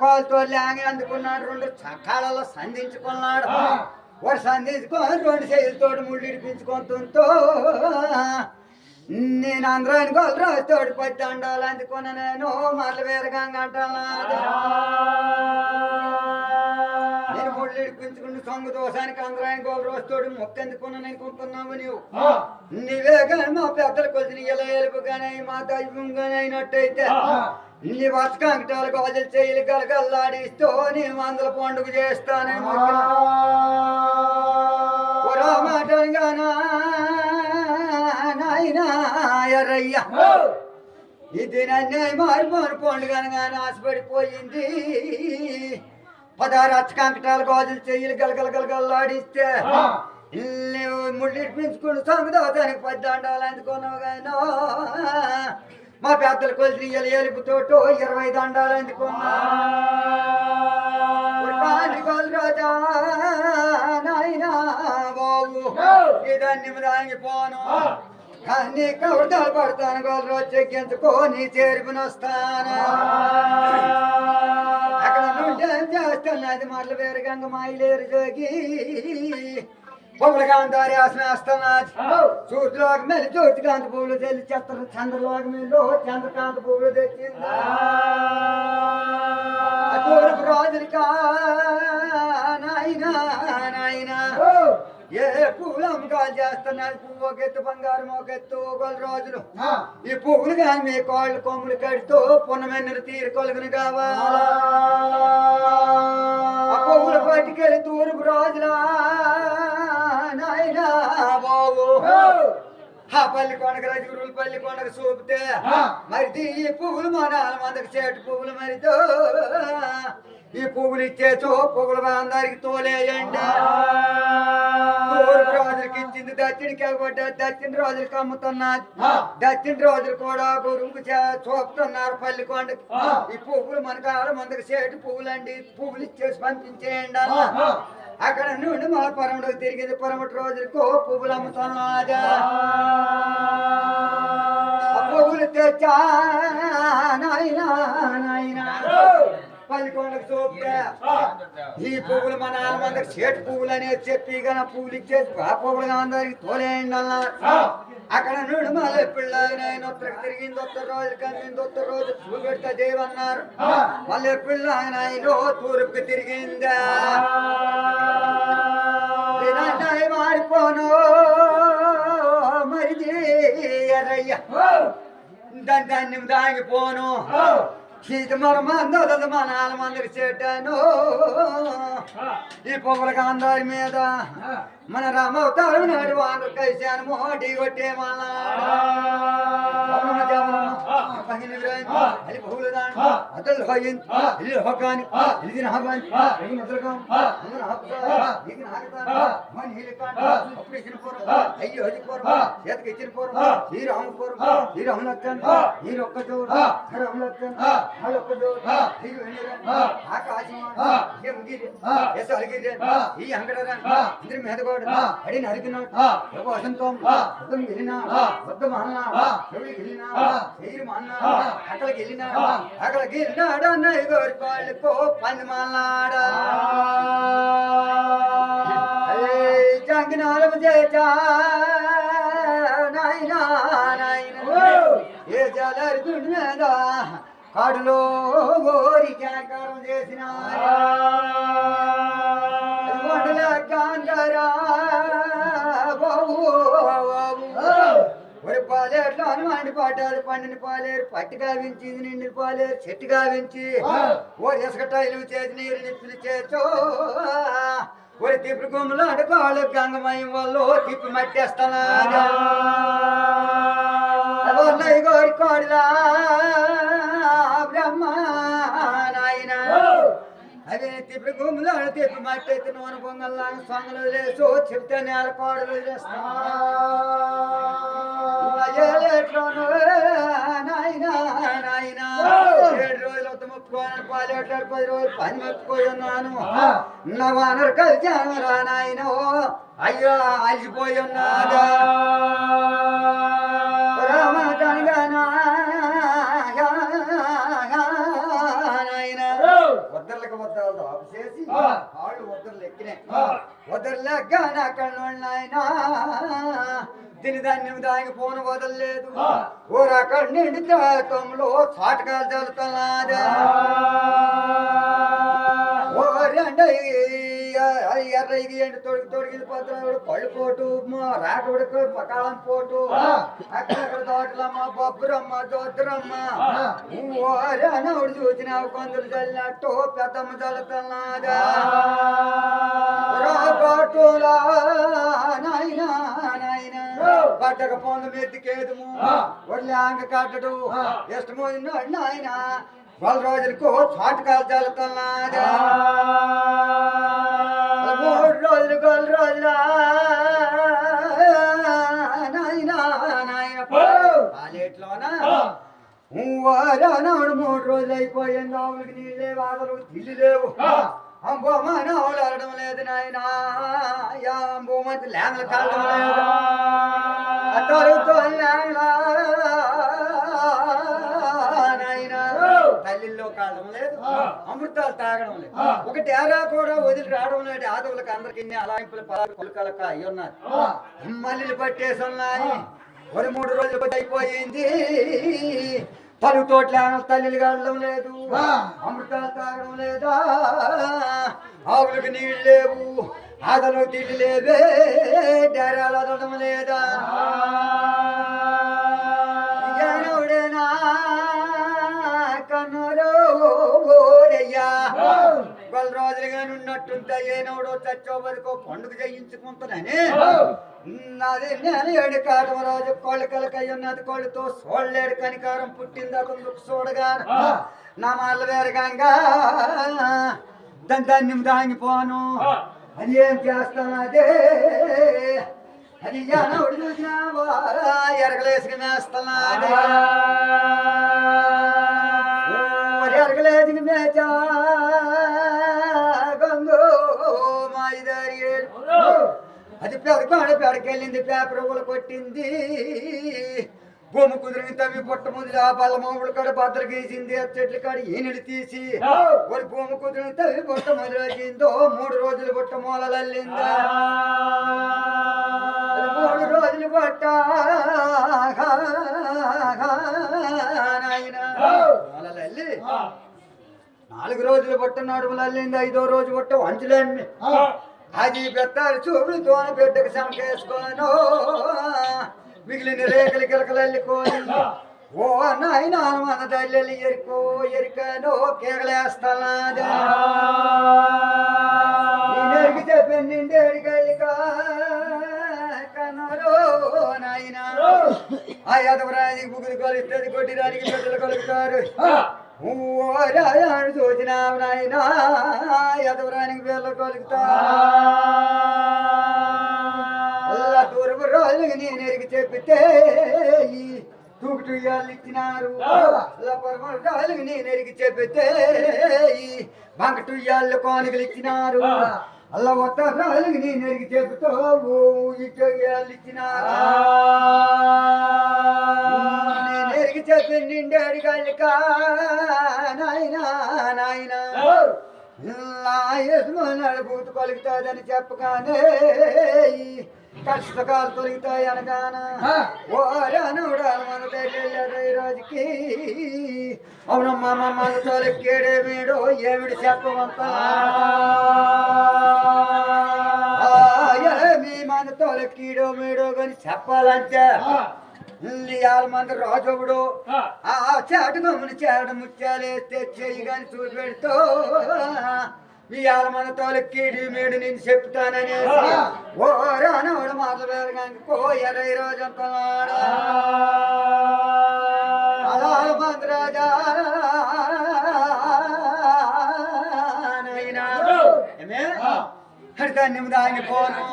కోలతో లేంగి అందుకున్నాడు. 2 చక్రాలలో సంధించుకున్నాడు. వాడు సంధించుకొని 2 చేతులతోటి ముళ్ళు ఇడిపించుకుంటుంతో నేను అందరాని గోలు రోజుతోటి 10 దండాలు అందుకున్నా. నేను మళ్ళీ వేరగంగా అంటాను. నేను ముళ్ళు ఇడిపించుకుని సొంగ దోషానికి అందరాని గోలు రోజుతోటి మొక్కెందుకున్నాను అనుకుంటున్నావు నీవు. నీవే కానీ మా పెద్దలు కొలిసి ఇలా ఎలుపు కానీ మా దైవం కానీ అయినట్టయితే నీ వసకాంకటాలు గాజులు చేయలు గలగల్లాడిస్తూ నీ మందుల పండుగ చేస్తానని మాటగానా నాయనా ఎర్రయ్య. ఇది నన్ను మారిపోను పండుగను కానీ ఆశపడిపోయింది. 16 అచ్చకాంకటాలు గాజులు చేయలు గలగల్లాడిస్తే ముళ్ళు ఇడిపించుకుని సంగదానికి 10 దండాలు అందుకున్నావు గానో మా పెద్దలు కొలిసి ఎలుపుతోటో 20 దండాలు అందుకున్నా. రాజా నాయనా బాబు ఇదాన్ని దాగిపోను కానీ కవడతాలు పడతాను గోలు రోజు చెక్కించుకొని చేరుకుని వస్తాను. అక్కడ నుండి ఏం చేస్తున్నది మరలు వేరు గంగ మాయలేరు జోగి పొగలగా దారి ఆసనేస్తున్నది. సూర్యులోకి మెల్లి జ్యోతికాంత పువ్వులు తెల్లి చంద్రలోకి మెల్లి చంద్రకాంత పువ్వులు తెచ్చింది. తూర్పు రోజులకా నాయనా నాయనా ఏ పువ్వులు అమ్మకాలు చేస్తున్నారు. పువ్వు ఒక ఎత్తు బంగారం ఒక ఎత్తు 1 రోజులు. ఈ పువ్వులు కానీ మీ కాళ్ళు కొమ్ములు కడుతూ పున్నమెన్నరు తీరు కొలుగును కావాలా. ఆ పువ్వులు పట్టుకెళ్ళి తూర్పు రోజుల నాయనా బాబు ఆ పల్లి కొండకు రజగురులు పల్లి కొండకు చూపితే మరి ఈ పువ్వులు మా 4 మందికి చేటు పువ్వులు మరితో ఈ పువ్వులు ఇచ్చేచో పువ్వులు అందరికి తోలేయండి. తూర్పు రోజులకి ఇచ్చింది దక్షిణకి ఎగబడ్డా దక్షిణ రోజులకి అమ్ముతున్నది. దక్షిణ రోజులు కూడా గురువుకు చూపుతున్నారు పల్లి కొండకి. ఈ పువ్వులు మనకు 6 మందికి చేటు పువ్వులు అండి. పువ్వులు ఇచ్చేసి పంపించేయండి అన్న. అక్కడ నుండి మా పరముడికి తిరిగింది. పరమటి రోజులకు పువ్వులు అమ్ముతున్నదా. పువ్వులు తెచ్చా నాయనా నాయనా పల్లికొండకు చూపుతా ఈ పువ్వులు మా 4 మందికి చేటు పువ్వులు అనేది చెప్పి కానీ పువ్వులు ఇచ్చేసి ఆ పువ్వులు అందరికి తోలేయండి అన్న. అక్కడ నుండి మళ్ళీ పిల్లలు ఉత్తరకు తిరిగింది. 1 రోజు కమ్మింది. 1 రోజు పువ్వు పెడతా దేవన్నారు. మళ్ళీ పిల్లలు తూర్పుకి తిరిగిందా మారిపోను మరి ఎర్రయ్య దాన్ని దాగిపోను. సీత మరమందో మా 4 మందికి చేటాను. ఈ పొగలకి అందరి మీద మన రామవతారం నాడు వాండ్రు కలిశాను. మోటి కొట్టే ఈ అంగడ మెదగోడు అడి నరికినాడు. వసంతం వద్దం వెళ్ళినా వద్ద మాన్నా చెవికి వెళ్ళినా చెయ్యి మాన్నా అక్కడికి వెళ్ళినా అక్కడికి వెళ్ళినాడు అన్నయ్య గోరి పాళ్ళకో 10 మాన్నాడా జంగినాలు చేచా నాయనా నాయన ఏ జలరి దుడి మీద కాడులో ఓరికి ఆకారం చేసిన గాంధరా బాబు ఒరి పాలేట్లో అనుమాని పాటాలు పండిన పాలేరు పట్టి గావించింది నిండిన పాలేరు చెట్టు గావించి ఓ ఇసుకటాయిలు చేసి నీరు నిప్పులు చేచో ఒరి తిప్పి గుమ్మలు అడుకోవాలి గంగమయం వల్ల తిప్పి మట్టేస్తానా గోరి కోడిలా బ్రహ్మ నాయన అదే తిప్పి గుమ్మలు తిప్పి మట్టెత్తి నూనె పొంగల్లా సొంగలు వదిలేసో చెప్తే నేల కోడలు వదిలేస్తా నాయన నాయన 7 రోజులు ముప్పుకోను పాలేటాడు 10 రోజులు పని మర్చిపోయి ఉన్నాను నా వానరు కలిసాను రా నాయన అయ్యో అలిసిపోయి ఉన్నాదా వద్దర్లకు వద్దలతో ఆపు చేసి వాళ్ళు వద్దర్లు ఎక్కినాయి వద్దర్లెక్క అక్కడ నాయన తిని ధాన్యం దాగిపోను వదలలేదు ఊరక్కడ నిండి తమ్ములో చాటకాలు చదువుతున్నాదా ఎర్రగి ఎండు తొడిగింది పత్రాడు పళ్ళు పోటు రాకబడికి పకాలం పోటు అక్కడక్కడ తోటలమ్మ బొబ్బరమ్మ దొద్దరమ్మ ఓరనవుడు చూసినావు కొందరు చల్లినట్టు పెద్దమ్మ చల్లుతున్నాదా రాకోటులా నాయనా నాయన పట్టక పొందు మెత్తికేదుము ఒళ్ళాంగ కట్టడు ఇష్టమో నాయన 12 రోజులకు చాటకాలు చల్లుతున్నాదా 3 రోజులు 12 రోజుల నాయన నాయన పాలేట్లోనా 3 రోజులు అయిపోయింది ఆవులకి నీళ్ళు లేవు ఆవులకు తిల్లు లేవు అంబోమని ఆవులు అరడం లేదు నాయన అంబోమంది లేంగలు కాలడం లేదు అతరుతో నాయన తల్లిలో కాలడం లేదు అమృతాలు తాగడం లేదు ఒక తేరా కూడా వదిలి రావడం లేదు ఆదవులకు అందరికి అలాంటి కొలకలక అయ్యి ఉన్నారు మల్లెలు పట్టేసి ఉన్నాయి 3 రోజులు అయిపోయింది పలుగు తోట్ల తల్లిలు కాడడం లేదు అమృతాలు తాగడం లేదా ఆవులకు నీళ్ళు లేవు ఆదలు తిండి లేవే డేరాలు అదడం లేదా జనవుడేనా కన్నురయ్యా 12 రోజులుగా ఉన్నట్టుంటే ఏనోడో చచ్చో వరకు పండుగ చేయించుకుంటున్నానే నాది నేను 7 కాటం రోజు కోళ్ళ కలకై ఉన్నది కోళ్ళతో సోళ్ళేడు కనికారం పుట్టింది అతను చూడగా నా మళ్ళ వేరగంగా దంతాన్ని దాగిపోను అది ఏం చేస్తానదే అది జనవుడు చూసినావా ఎరగలేసుకు మేస్తున్నాదే ఎరగలేసుకు మేచా గంగో మాయిదారి అది పెదకాడ పెడకెళ్ళింది పేపర్ కొట్టింది భూమి కుదిరిని తవ్వి పొట్ట ముందు ఆ బల్ల మామిడి కాడ భద్ర గీసింది ఆ చెట్ల కాడ ఈనెడు తీసి వాడి భూమి కుదిరిని తవ్వి పొట్ట మొదలగిందో 3 రోజులు పొట్ట మూలలల్లిందా 3 రోజులు పొట్ట నాయన మూలలల్లి 4 రోజులు పొట్ట నడుములల్లింది 5వ రోజు పొట్ట వంచులమ్మి అది పెద్దారు చూపులు తోన బిడ్డకు సంకేసుకోను మిగిలిన రేఖలు కిలకలల్లికోని ఓ నాయన మన తల్లి ఎరికను కేకలేస్తానాదా నేనెరికి చెప్పండి ఎడికెళ్ళిక కన్నరో నాయన ఆ యాదవరానికి బుగులు కొలుస్తుంది కొట్టిదానికి బిడ్డలు కొలుగుతారు రాజాను చూసినావు నాయన యాదవరానికి బిడ్డలు కొలుగుతారు దూరపు రోజులకి నేను ఎరిగి చెప్పితే తూకుటుయ్యాలు ఇచ్చినారు పరమరాజులకి నేను ఎరిగి చెప్పితే బంకటుయ్యాళ్ళు కోనికలు ఇచ్చినారు అల్ల ఒక్క రాజులకి నేను ఎరిగి చెబుతావు ఇయ్యాలు ఇచ్చినారు నేను ఎరిగి చెప్పింది అడిగాళ్ళక నాయన నాయన నా యజమానాడు బూతు పలుకుతాదని చెప్పగానే కష్టకాలు తొలుగుతాయి అనగాన ఓరానుడాలు మన దగ్గర ఈ రోజుకి అవునమ్మా మన తొలకేడే వీడు ఏమిడి చెప్పవంత మీ మన తొలకీడో మీడో కానీ చెప్పాలంటే ఇవాళ మంది రాజుడు ఆ చాటు గమ్ముని చేరడం ముత్యాలేస్తే చెయ్యి కానీ చూపెడుతూ ఇవాళ మన తోలకీడి మీడు నేను చెప్తానని ఓ రానవాడు మాటలు కానీ కోయర ఈ రోజంతా అలా మంది రాజా దాన్ని దాన్ని పోను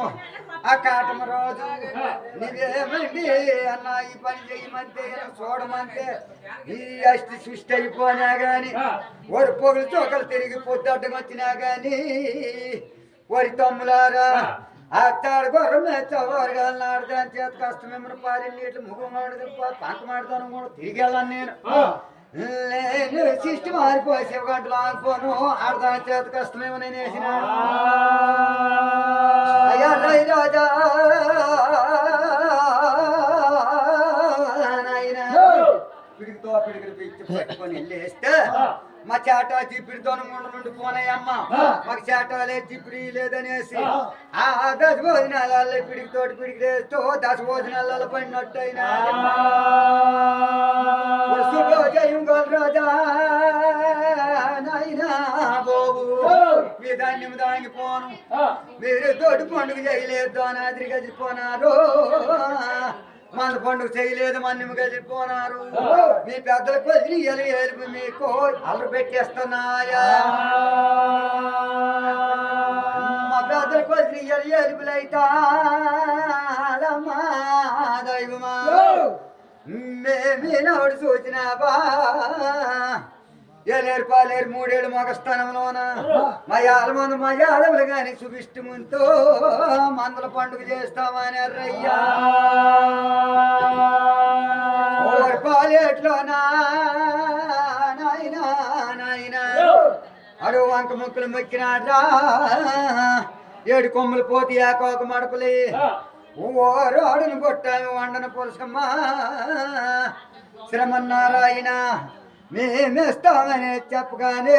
ఆ కాటమ రోజు నీవేమండి అన్న ఈ పని చేయమంటే చూడమంటే ఈ అష్టి సృష్టి అయిపోయినా గాని వరి పొగలు చోకలు తిరిగి పొద్దుటం వచ్చినా గాని వరి తమ్ములారా ఆ తాడు గొర్ర మేచవారు నాడు దాని చేత కష్టం ఏమన్నా పారి నీళ్ళు ముఖం పంట మాడతాను కూడా తిరిగి వెళ్ళాను నేను సిస్టి మారిపోయి శివ గంటలు ఆగిపోను ఆడదాని చేత కష్టమేమో నేను వేసిన అయ్యా రై రాజా నాయన పిడికితో పిడికిలు పిచ్చి పట్టుకొని వెళ్ళేస్తే మా చేట జిప్పిడితో నుండి పోనాయమ్మ మాకు చేటాలే జిప్పిడి లేదనేసి ఆ దశ భోజనాలలో పిడికితోటి పిడికి వేస్తూ దశ భోజనాలలో పడినట్టయినా శుభోజయం గోల్రాజా నాయనా బాబు మీ ధాన్యం దాగిపోను మీరు తోటి పండుగ చేయలేదు అనాదిరి గడిపోనారు మన పండుగ చేయలేదు మన్నిము గడిపోనారు మీ పెద్దలకు వదిలి ఎలుపు మీకు అల్లరు పెట్టేస్తున్నాయా మా పెద్దలకు వదిలి ఎలుపులైతా దైవమా మేమేనాడు చూసినావా ఏలేరు పాలేరు మూడేళ్ళు మగస్థానంలోన మా యాదమంది మా యాదవులు గాని సుభిష్టముతో మందల పండుగ చేస్తామని అర్రయ్యా పాలేట్లోనా నాయనా నాయనా అడు వంక ముక్కులు మొక్కినాడ్రా ఏడు కొమ్ములు పోతి ఏకోక మడపలే ఓరాడును కొట్టాము వండన పులుసమ్మా శ్రమన్నారాయణ మేమేస్తామని చెప్పగానే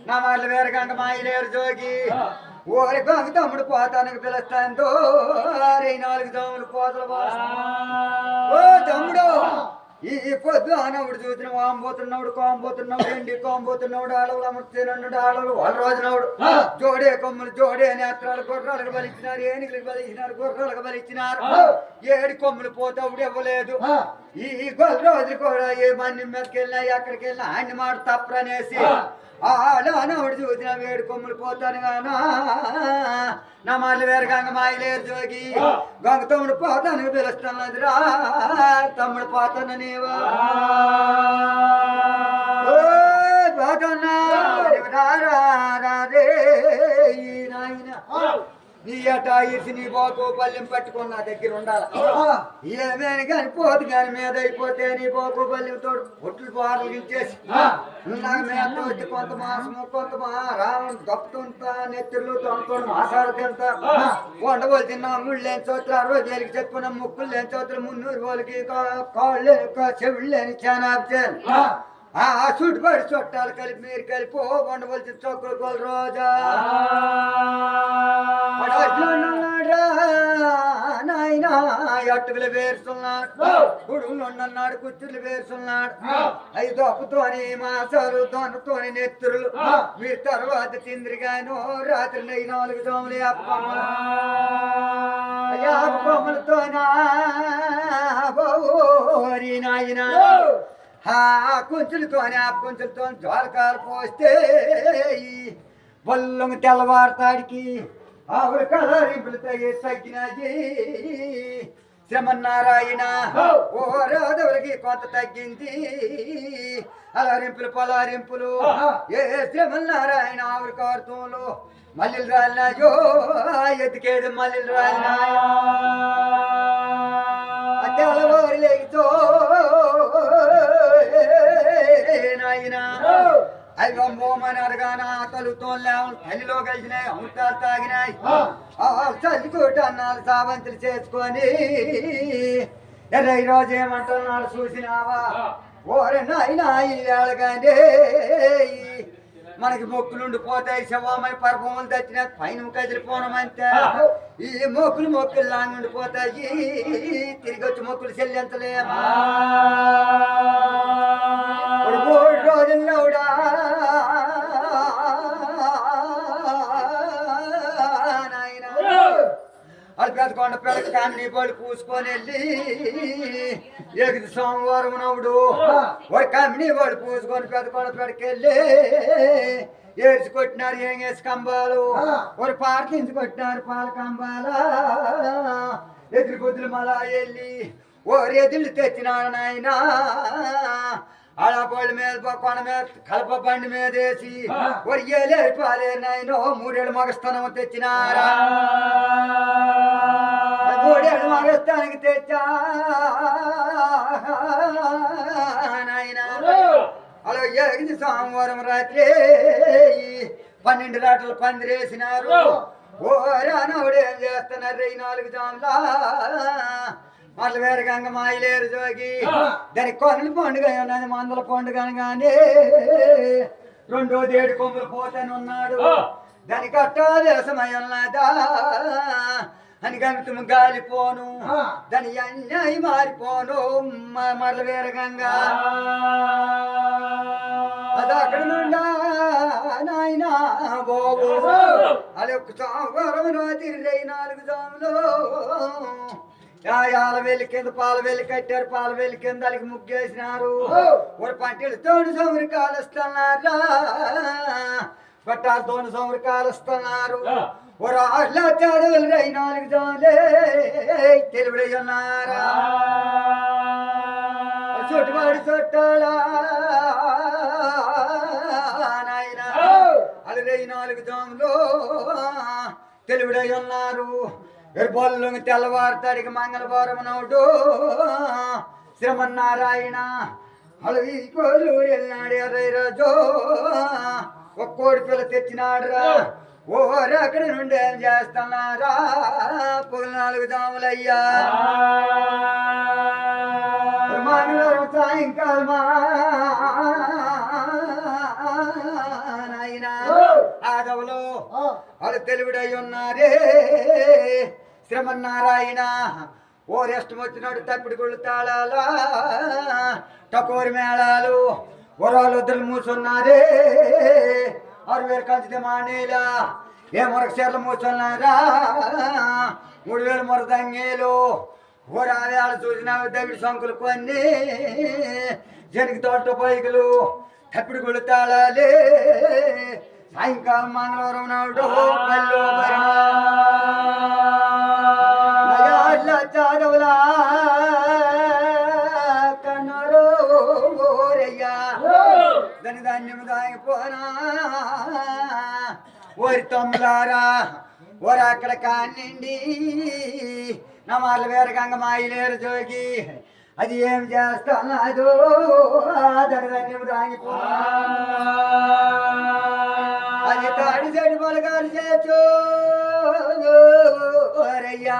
నా మాటలు వేరగంట మాయలేరు జోగి ఓరి గంగ తమ్ముడు పోతానికి పిలుస్తాను రే 4 దమ్ముడు పోతలు ఓ తమ్ముడు ఈ పొద్దు అనవుడు చూసిన వాంబోతున్నాడు కోంబోతున్నాడు ఎండి కోంబోతున్నాడు ఆడవులు అమర్చినాడు ఆడవులు వాళ్ళ రోజునవుడు జోడే కొమ్ములు జోడే నేత్రాలు గుర్రాలకు బలిచ్చినారు ఏనుగులకు బలిచ్చినారు గుర్రాలకు బలిచ్చినారు 7 కొమ్ములు పోతావుడు ఇవ్వలేదు ఈ గొల్ల రోజులు కూడా ఏ మన్ని మీదకి వెళ్ళినా ఎక్కడికి వెళ్ళినా అన్ని మాట తప్పరనేసి ఆడనవుడు చూసిన 7 కొమ్ములు పోతాను గానా నా మాటలు వేరు గంగ మాయలేరు జోగి గంగ తమ్ముడు పోతాను పిలుస్తున్నది రా తమ్ముడు పోతాను నీవా పోతున్నా రే నాయన నీ అటా ఇసి నీ బాకు పల్లెం పట్టుకుని నా దగ్గర ఉండాలి ఏమేని కానీ పోతు కానీ మీద అయిపోతే నీ బాకు పల్లెం తోడు పొట్లు పారలు గిల్చేసి నాకు మేత వచ్చి కొంత మాసము కొంత రావణ దప్పుతుంటా నెత్తులు తొంగతోడు మాసాడు తింటా వండబోలు తిన్నా ముళ్ళేని చోట్ల 60 ఏళ్ళకి చెప్పుకున్న ముక్కులు లేని చోట్ల 300 వాళ్ళకి కాళ్ళు చెవుళ్ళు లేని చానాబ్చాను ఆ చుట్టుపడి చుట్టాలు కలిపి మీరు కలిపి వండవలసి చొక్కలు కోలు రోజా నాయన అట్టుకులు వేరుస్తున్నాడు గుడుగులు ఉన్నాడు కుర్చీలు వేరుస్తున్నాడు 5 అప్పుతోని మాసాలు దొనతోని నెత్తురులు మీరు తర్వాత తిందిరిగాను రాత్రి 4 దోమలు యాప కొమ్మలతోనా బోరి నాయన కుంచులతోనే ఆ కుంచులతో జోలకాలు పోస్తే బొల్లంగా తెల్లవారుతాడికి ఆవిడ కలరింపులు తగ్గినది శ్రమన్నారాయణ ఓ రాధవులకి కొంత తగ్గింది అలరింపులు పలారింపులు ఏ శ్రమన్నారాయణ ఆవిడ కారుతంలో మల్లెలు రాలినాయో ఎతికేది మల్లెలు రాలినాయో తెల్లవారు లేతో నాయన అవి అమ్మోమని అరగాన తలుతో తల్లిలో కలిసినాయి అమృతాలు తాగినాయి చల్లికోట అన్నాలు సావంతులు చేసుకొని ఎర్రై రోజు ఏమంటున్నాడు చూసినావా ఓరే నాయనా ఇల్లాలు కానీ మనకి మొక్కులుండి పోతాయి శవమై పర్వములు తెచ్చిన పైన కదిలిపోవడమంతే ఈ మొక్కులు లాంగి ఉండిపోతాయి తిరిగి వచ్చి మొక్కులు చెల్లించలేమా 3 రోజుల్లో నాయన అది పెద్దకొండ పిల్లకి కామినీ బళ్ళు పూసుకొని వెళ్ళి ఎగిది సోమవారం నవ్వుడు ఒక కామినీ బళ్ళు పూసుకొని పెద్దకొండ పిల్లకెళ్ళి ఏడ్చి కొట్టినారు ఏం వేసి కంబాలు ఒక పార్కించి కొట్టినారు పాల కంబాల ఎదురు బుద్ధులు మళ్ళా వెళ్ళి ఎదుళ్ళు తెచ్చినాడు నాయన ఆడపళ్ళు మీద కొండ మీద కలప బండి మీద వేసి ఒరిగేలే పాలే నాయన 3 ఏళ్ళు మగస్థానం తెచ్చినారా 3 ఏళ్ళు మగస్థానికి తెచ్చా నాయన అలా ఎగిది సోమవారం రాత్రి 12 రాటలు పందిరేసినారు ఓరానవుడు ఏం చేస్తున్నారు 4 జాములా మళ్ళీ వేరే గంగ మాయలేరు జోగి దానికి కొనలు పండుగ ఉన్నది మందుల పండుగ కానీ 2వ ఏడు కొమ్ములు పోతాను ఉన్నాడు దానికి అట్టా దేశమై ఉన్నదా అని గమితము గాలిపోను దాని అన్యాయి మారిపోను మరల వేరే గంగ అది అక్కడ నుండా నాయన బాబు అది ఒక సోమవారం రాత్రి 4 జాములు యాల వెళ్ళి కింద పాల వెళ్ళి కట్టారు పాల వెళ్ళి కింద దానికి ముగ్గేసినారు ఒక పంటలతోని సౌరి కాలుస్తున్నారా పట్టాలతోని సౌరి కాలుస్తున్నారు ఒక రాళ్ళ చదువులు 4 జాములే తెలివిడై ఉన్నారా చుట్టుబాటు చుట్టాలా నాయన అది 4 జాములు తెలివిడై ఉన్నారు బొల్లు తెల్లవారుతాడికి మంగళవారం నోటు శ్రీమన్నారాయణ అలవి కోలు వెళ్ళినాడు 20 రోజు ఒక కోడి పిల్ల తెచ్చినాడు రా ఓరు అక్కడి నుండి ఏం చేస్తున్నారా 4 జాములయ్యా మంగళవారం సాయంకాలమా నాయన ఆదవులు వాళ్ళు తెలివిడై ఉన్నారే శ్రీమన్నారాయణ ఓ రెస్టం వచ్చినాడు తప్పిడి గుళ్ళు తాళాలా టకోరి మేళాలు వరాలు వద్దలు మూసున్నారే 6000 కంచితే మానేలా ఏ మొరక చీరలు మూసున్నారా 3000 మొరదంగేలు ఓరావేళ చూసిన దవిడి సంకులు కొన్ని జనికి తోట పైకులు తప్పిడి గుళ్ళు తాళాలే సాయంకాలం మంగళవారం నాడు చదవులా కన్నరోరయ్యా దాని ధాన్యము దాగిపోనా ఓరి తమ్ములారా ఓర అక్కడ కానిండి నా మార్ల వేర గంగ మాయలేరు జోగి అది ఏం చేస్తానదో దాని ధాన్యము దాగిపోనా అది తాడి చెడు పొలగాలు చేచో అరయ్యా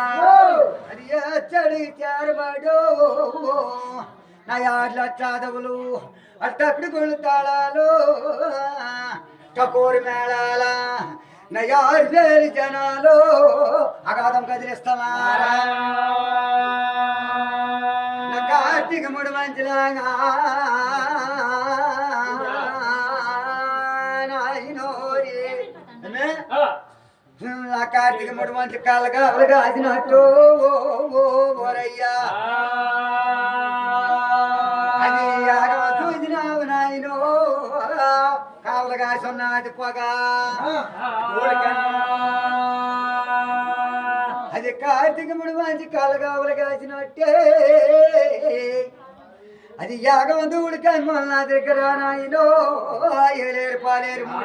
అది చెడు చారబడో నా యాడ్ల చదవులు అట్టప్పుడు కొళ్ళు తాళాలు టకోరు మేళాల నా 6000 జనాలు అగాధం కదిలిస్తున్నారా నా కార్తీక 3 మంచిలాగా కార్తీక 3 మంచి కాళ్ళగా అవగాసినట్టు ఓరయ్యా అది చూసినావు నాయనో కాళ్ళగా సున్నది పొగ అది కార్తీక 3 మంచి కాళ్ళగా అవగాసినట్టే అది యాగవంతుడు కన్మల నా దగ్గర నాయనో 7 పాలేరు 3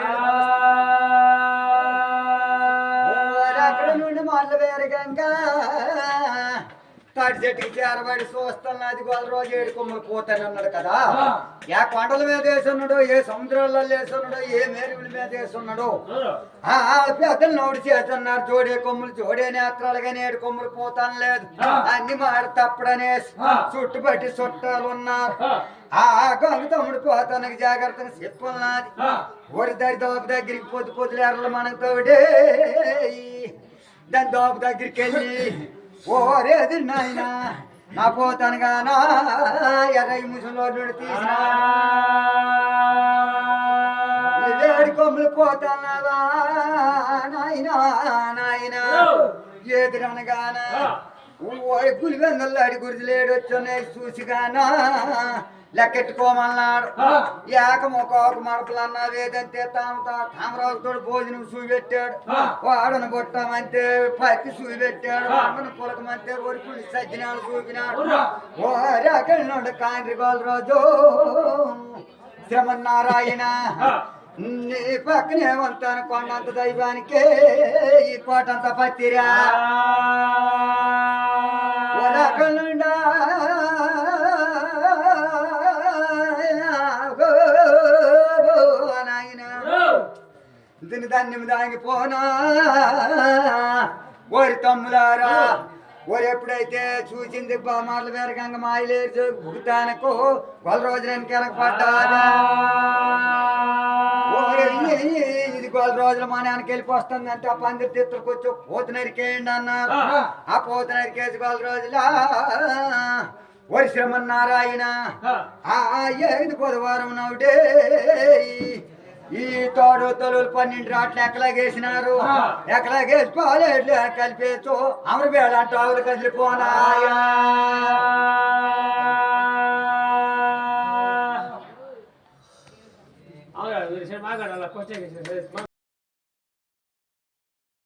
అక్కడ నుండి మళ్ళీ వేరే గంగ తాటి చెట్టుకి చేరబడి చూస్తాను అది గోల రోజు ఏడు కొమ్మలు పోతాను అన్నాడు కదా ఏ కొండల మీద వేసున్నాడు ఏ సముద్రాల్లో వేసున్నాడు ఏ మేరువుల మీద వేసున్నాడు పెద్దలు నోడి చేస్తున్నారు జోడే కొమ్ములు జోడే నేత్రాలు కానీ ఏడు కొమ్ములు పోతాను లేదు అన్ని మాట తప్పడనే చుట్టుపట్టి చుట్టాలు ఉన్నారు గంగ తమ్ముడు పోతానికి జాగ్రత్తగా చెప్పున్నది ఒరి దరి దోపు దగ్గరికి పొద్దు పొద్దులు ఎర్రలు మనకు తోడే దాని దోపు దగ్గరికి వెళ్ళి ఓరేది నాయన నా పోతాను గానా ఎర్రయ్య ముసలో తీసిన ఏడు కొమ్ములు పోతానవా నాయనా నాయన ఎదురనగానా గులివెందల్లాడి గురిలేడు వచ్చున్నాయి చూసిగానా లెక్కెట్టుకోమన్నాడు ఏకమొక మడపలు అన్నా వేదంతే తామరాజుతో భోజనం చూపెట్టాడు వాడను కొట్టమంటే పత్తి చూపెట్టాడు వాడను పులకమంటే ఒరుకులు సజ్జనాలు చూపినాడు ఓరెక్కడి నుండి కాండ్రి గోల రోజు శ్రమన్నారాయణ నీ పక్కనే ఉంటాను కొండంత దైవానికే ఈ కోటంత పత్తిరా నుండా దీని ధాన్యం దాగిపోనా ఓరి తమ్ములారా ఓరి ఎప్పుడైతే చూసింది మాటలు వేరకంగా మాయలేరు భుగుతానకు గొల్ల రోజులకి వెనక పడ్డారా ఇది గొల్ల రోజుల మానానికి వెళ్ళిపోస్తుంది అంటే ఆ పందిరి తిత్తులకు వచ్చి పోత నరికేయండి అన్నారు ఆ పోత నరికేసి గొల్ల రోజులా ఓరి శ్రమన్నారాయణ ఏది బుధవారం నాడే ఈ తోడు తొలులు 12 రాట్లు ఎక్కలాగేసినారు ఎక్కలాగేసి పాలేట్లు కలిపేస్తూ అమరబేళ అంటూ ఆవులు కదిలిపోనాయా
మాట్లాడాలి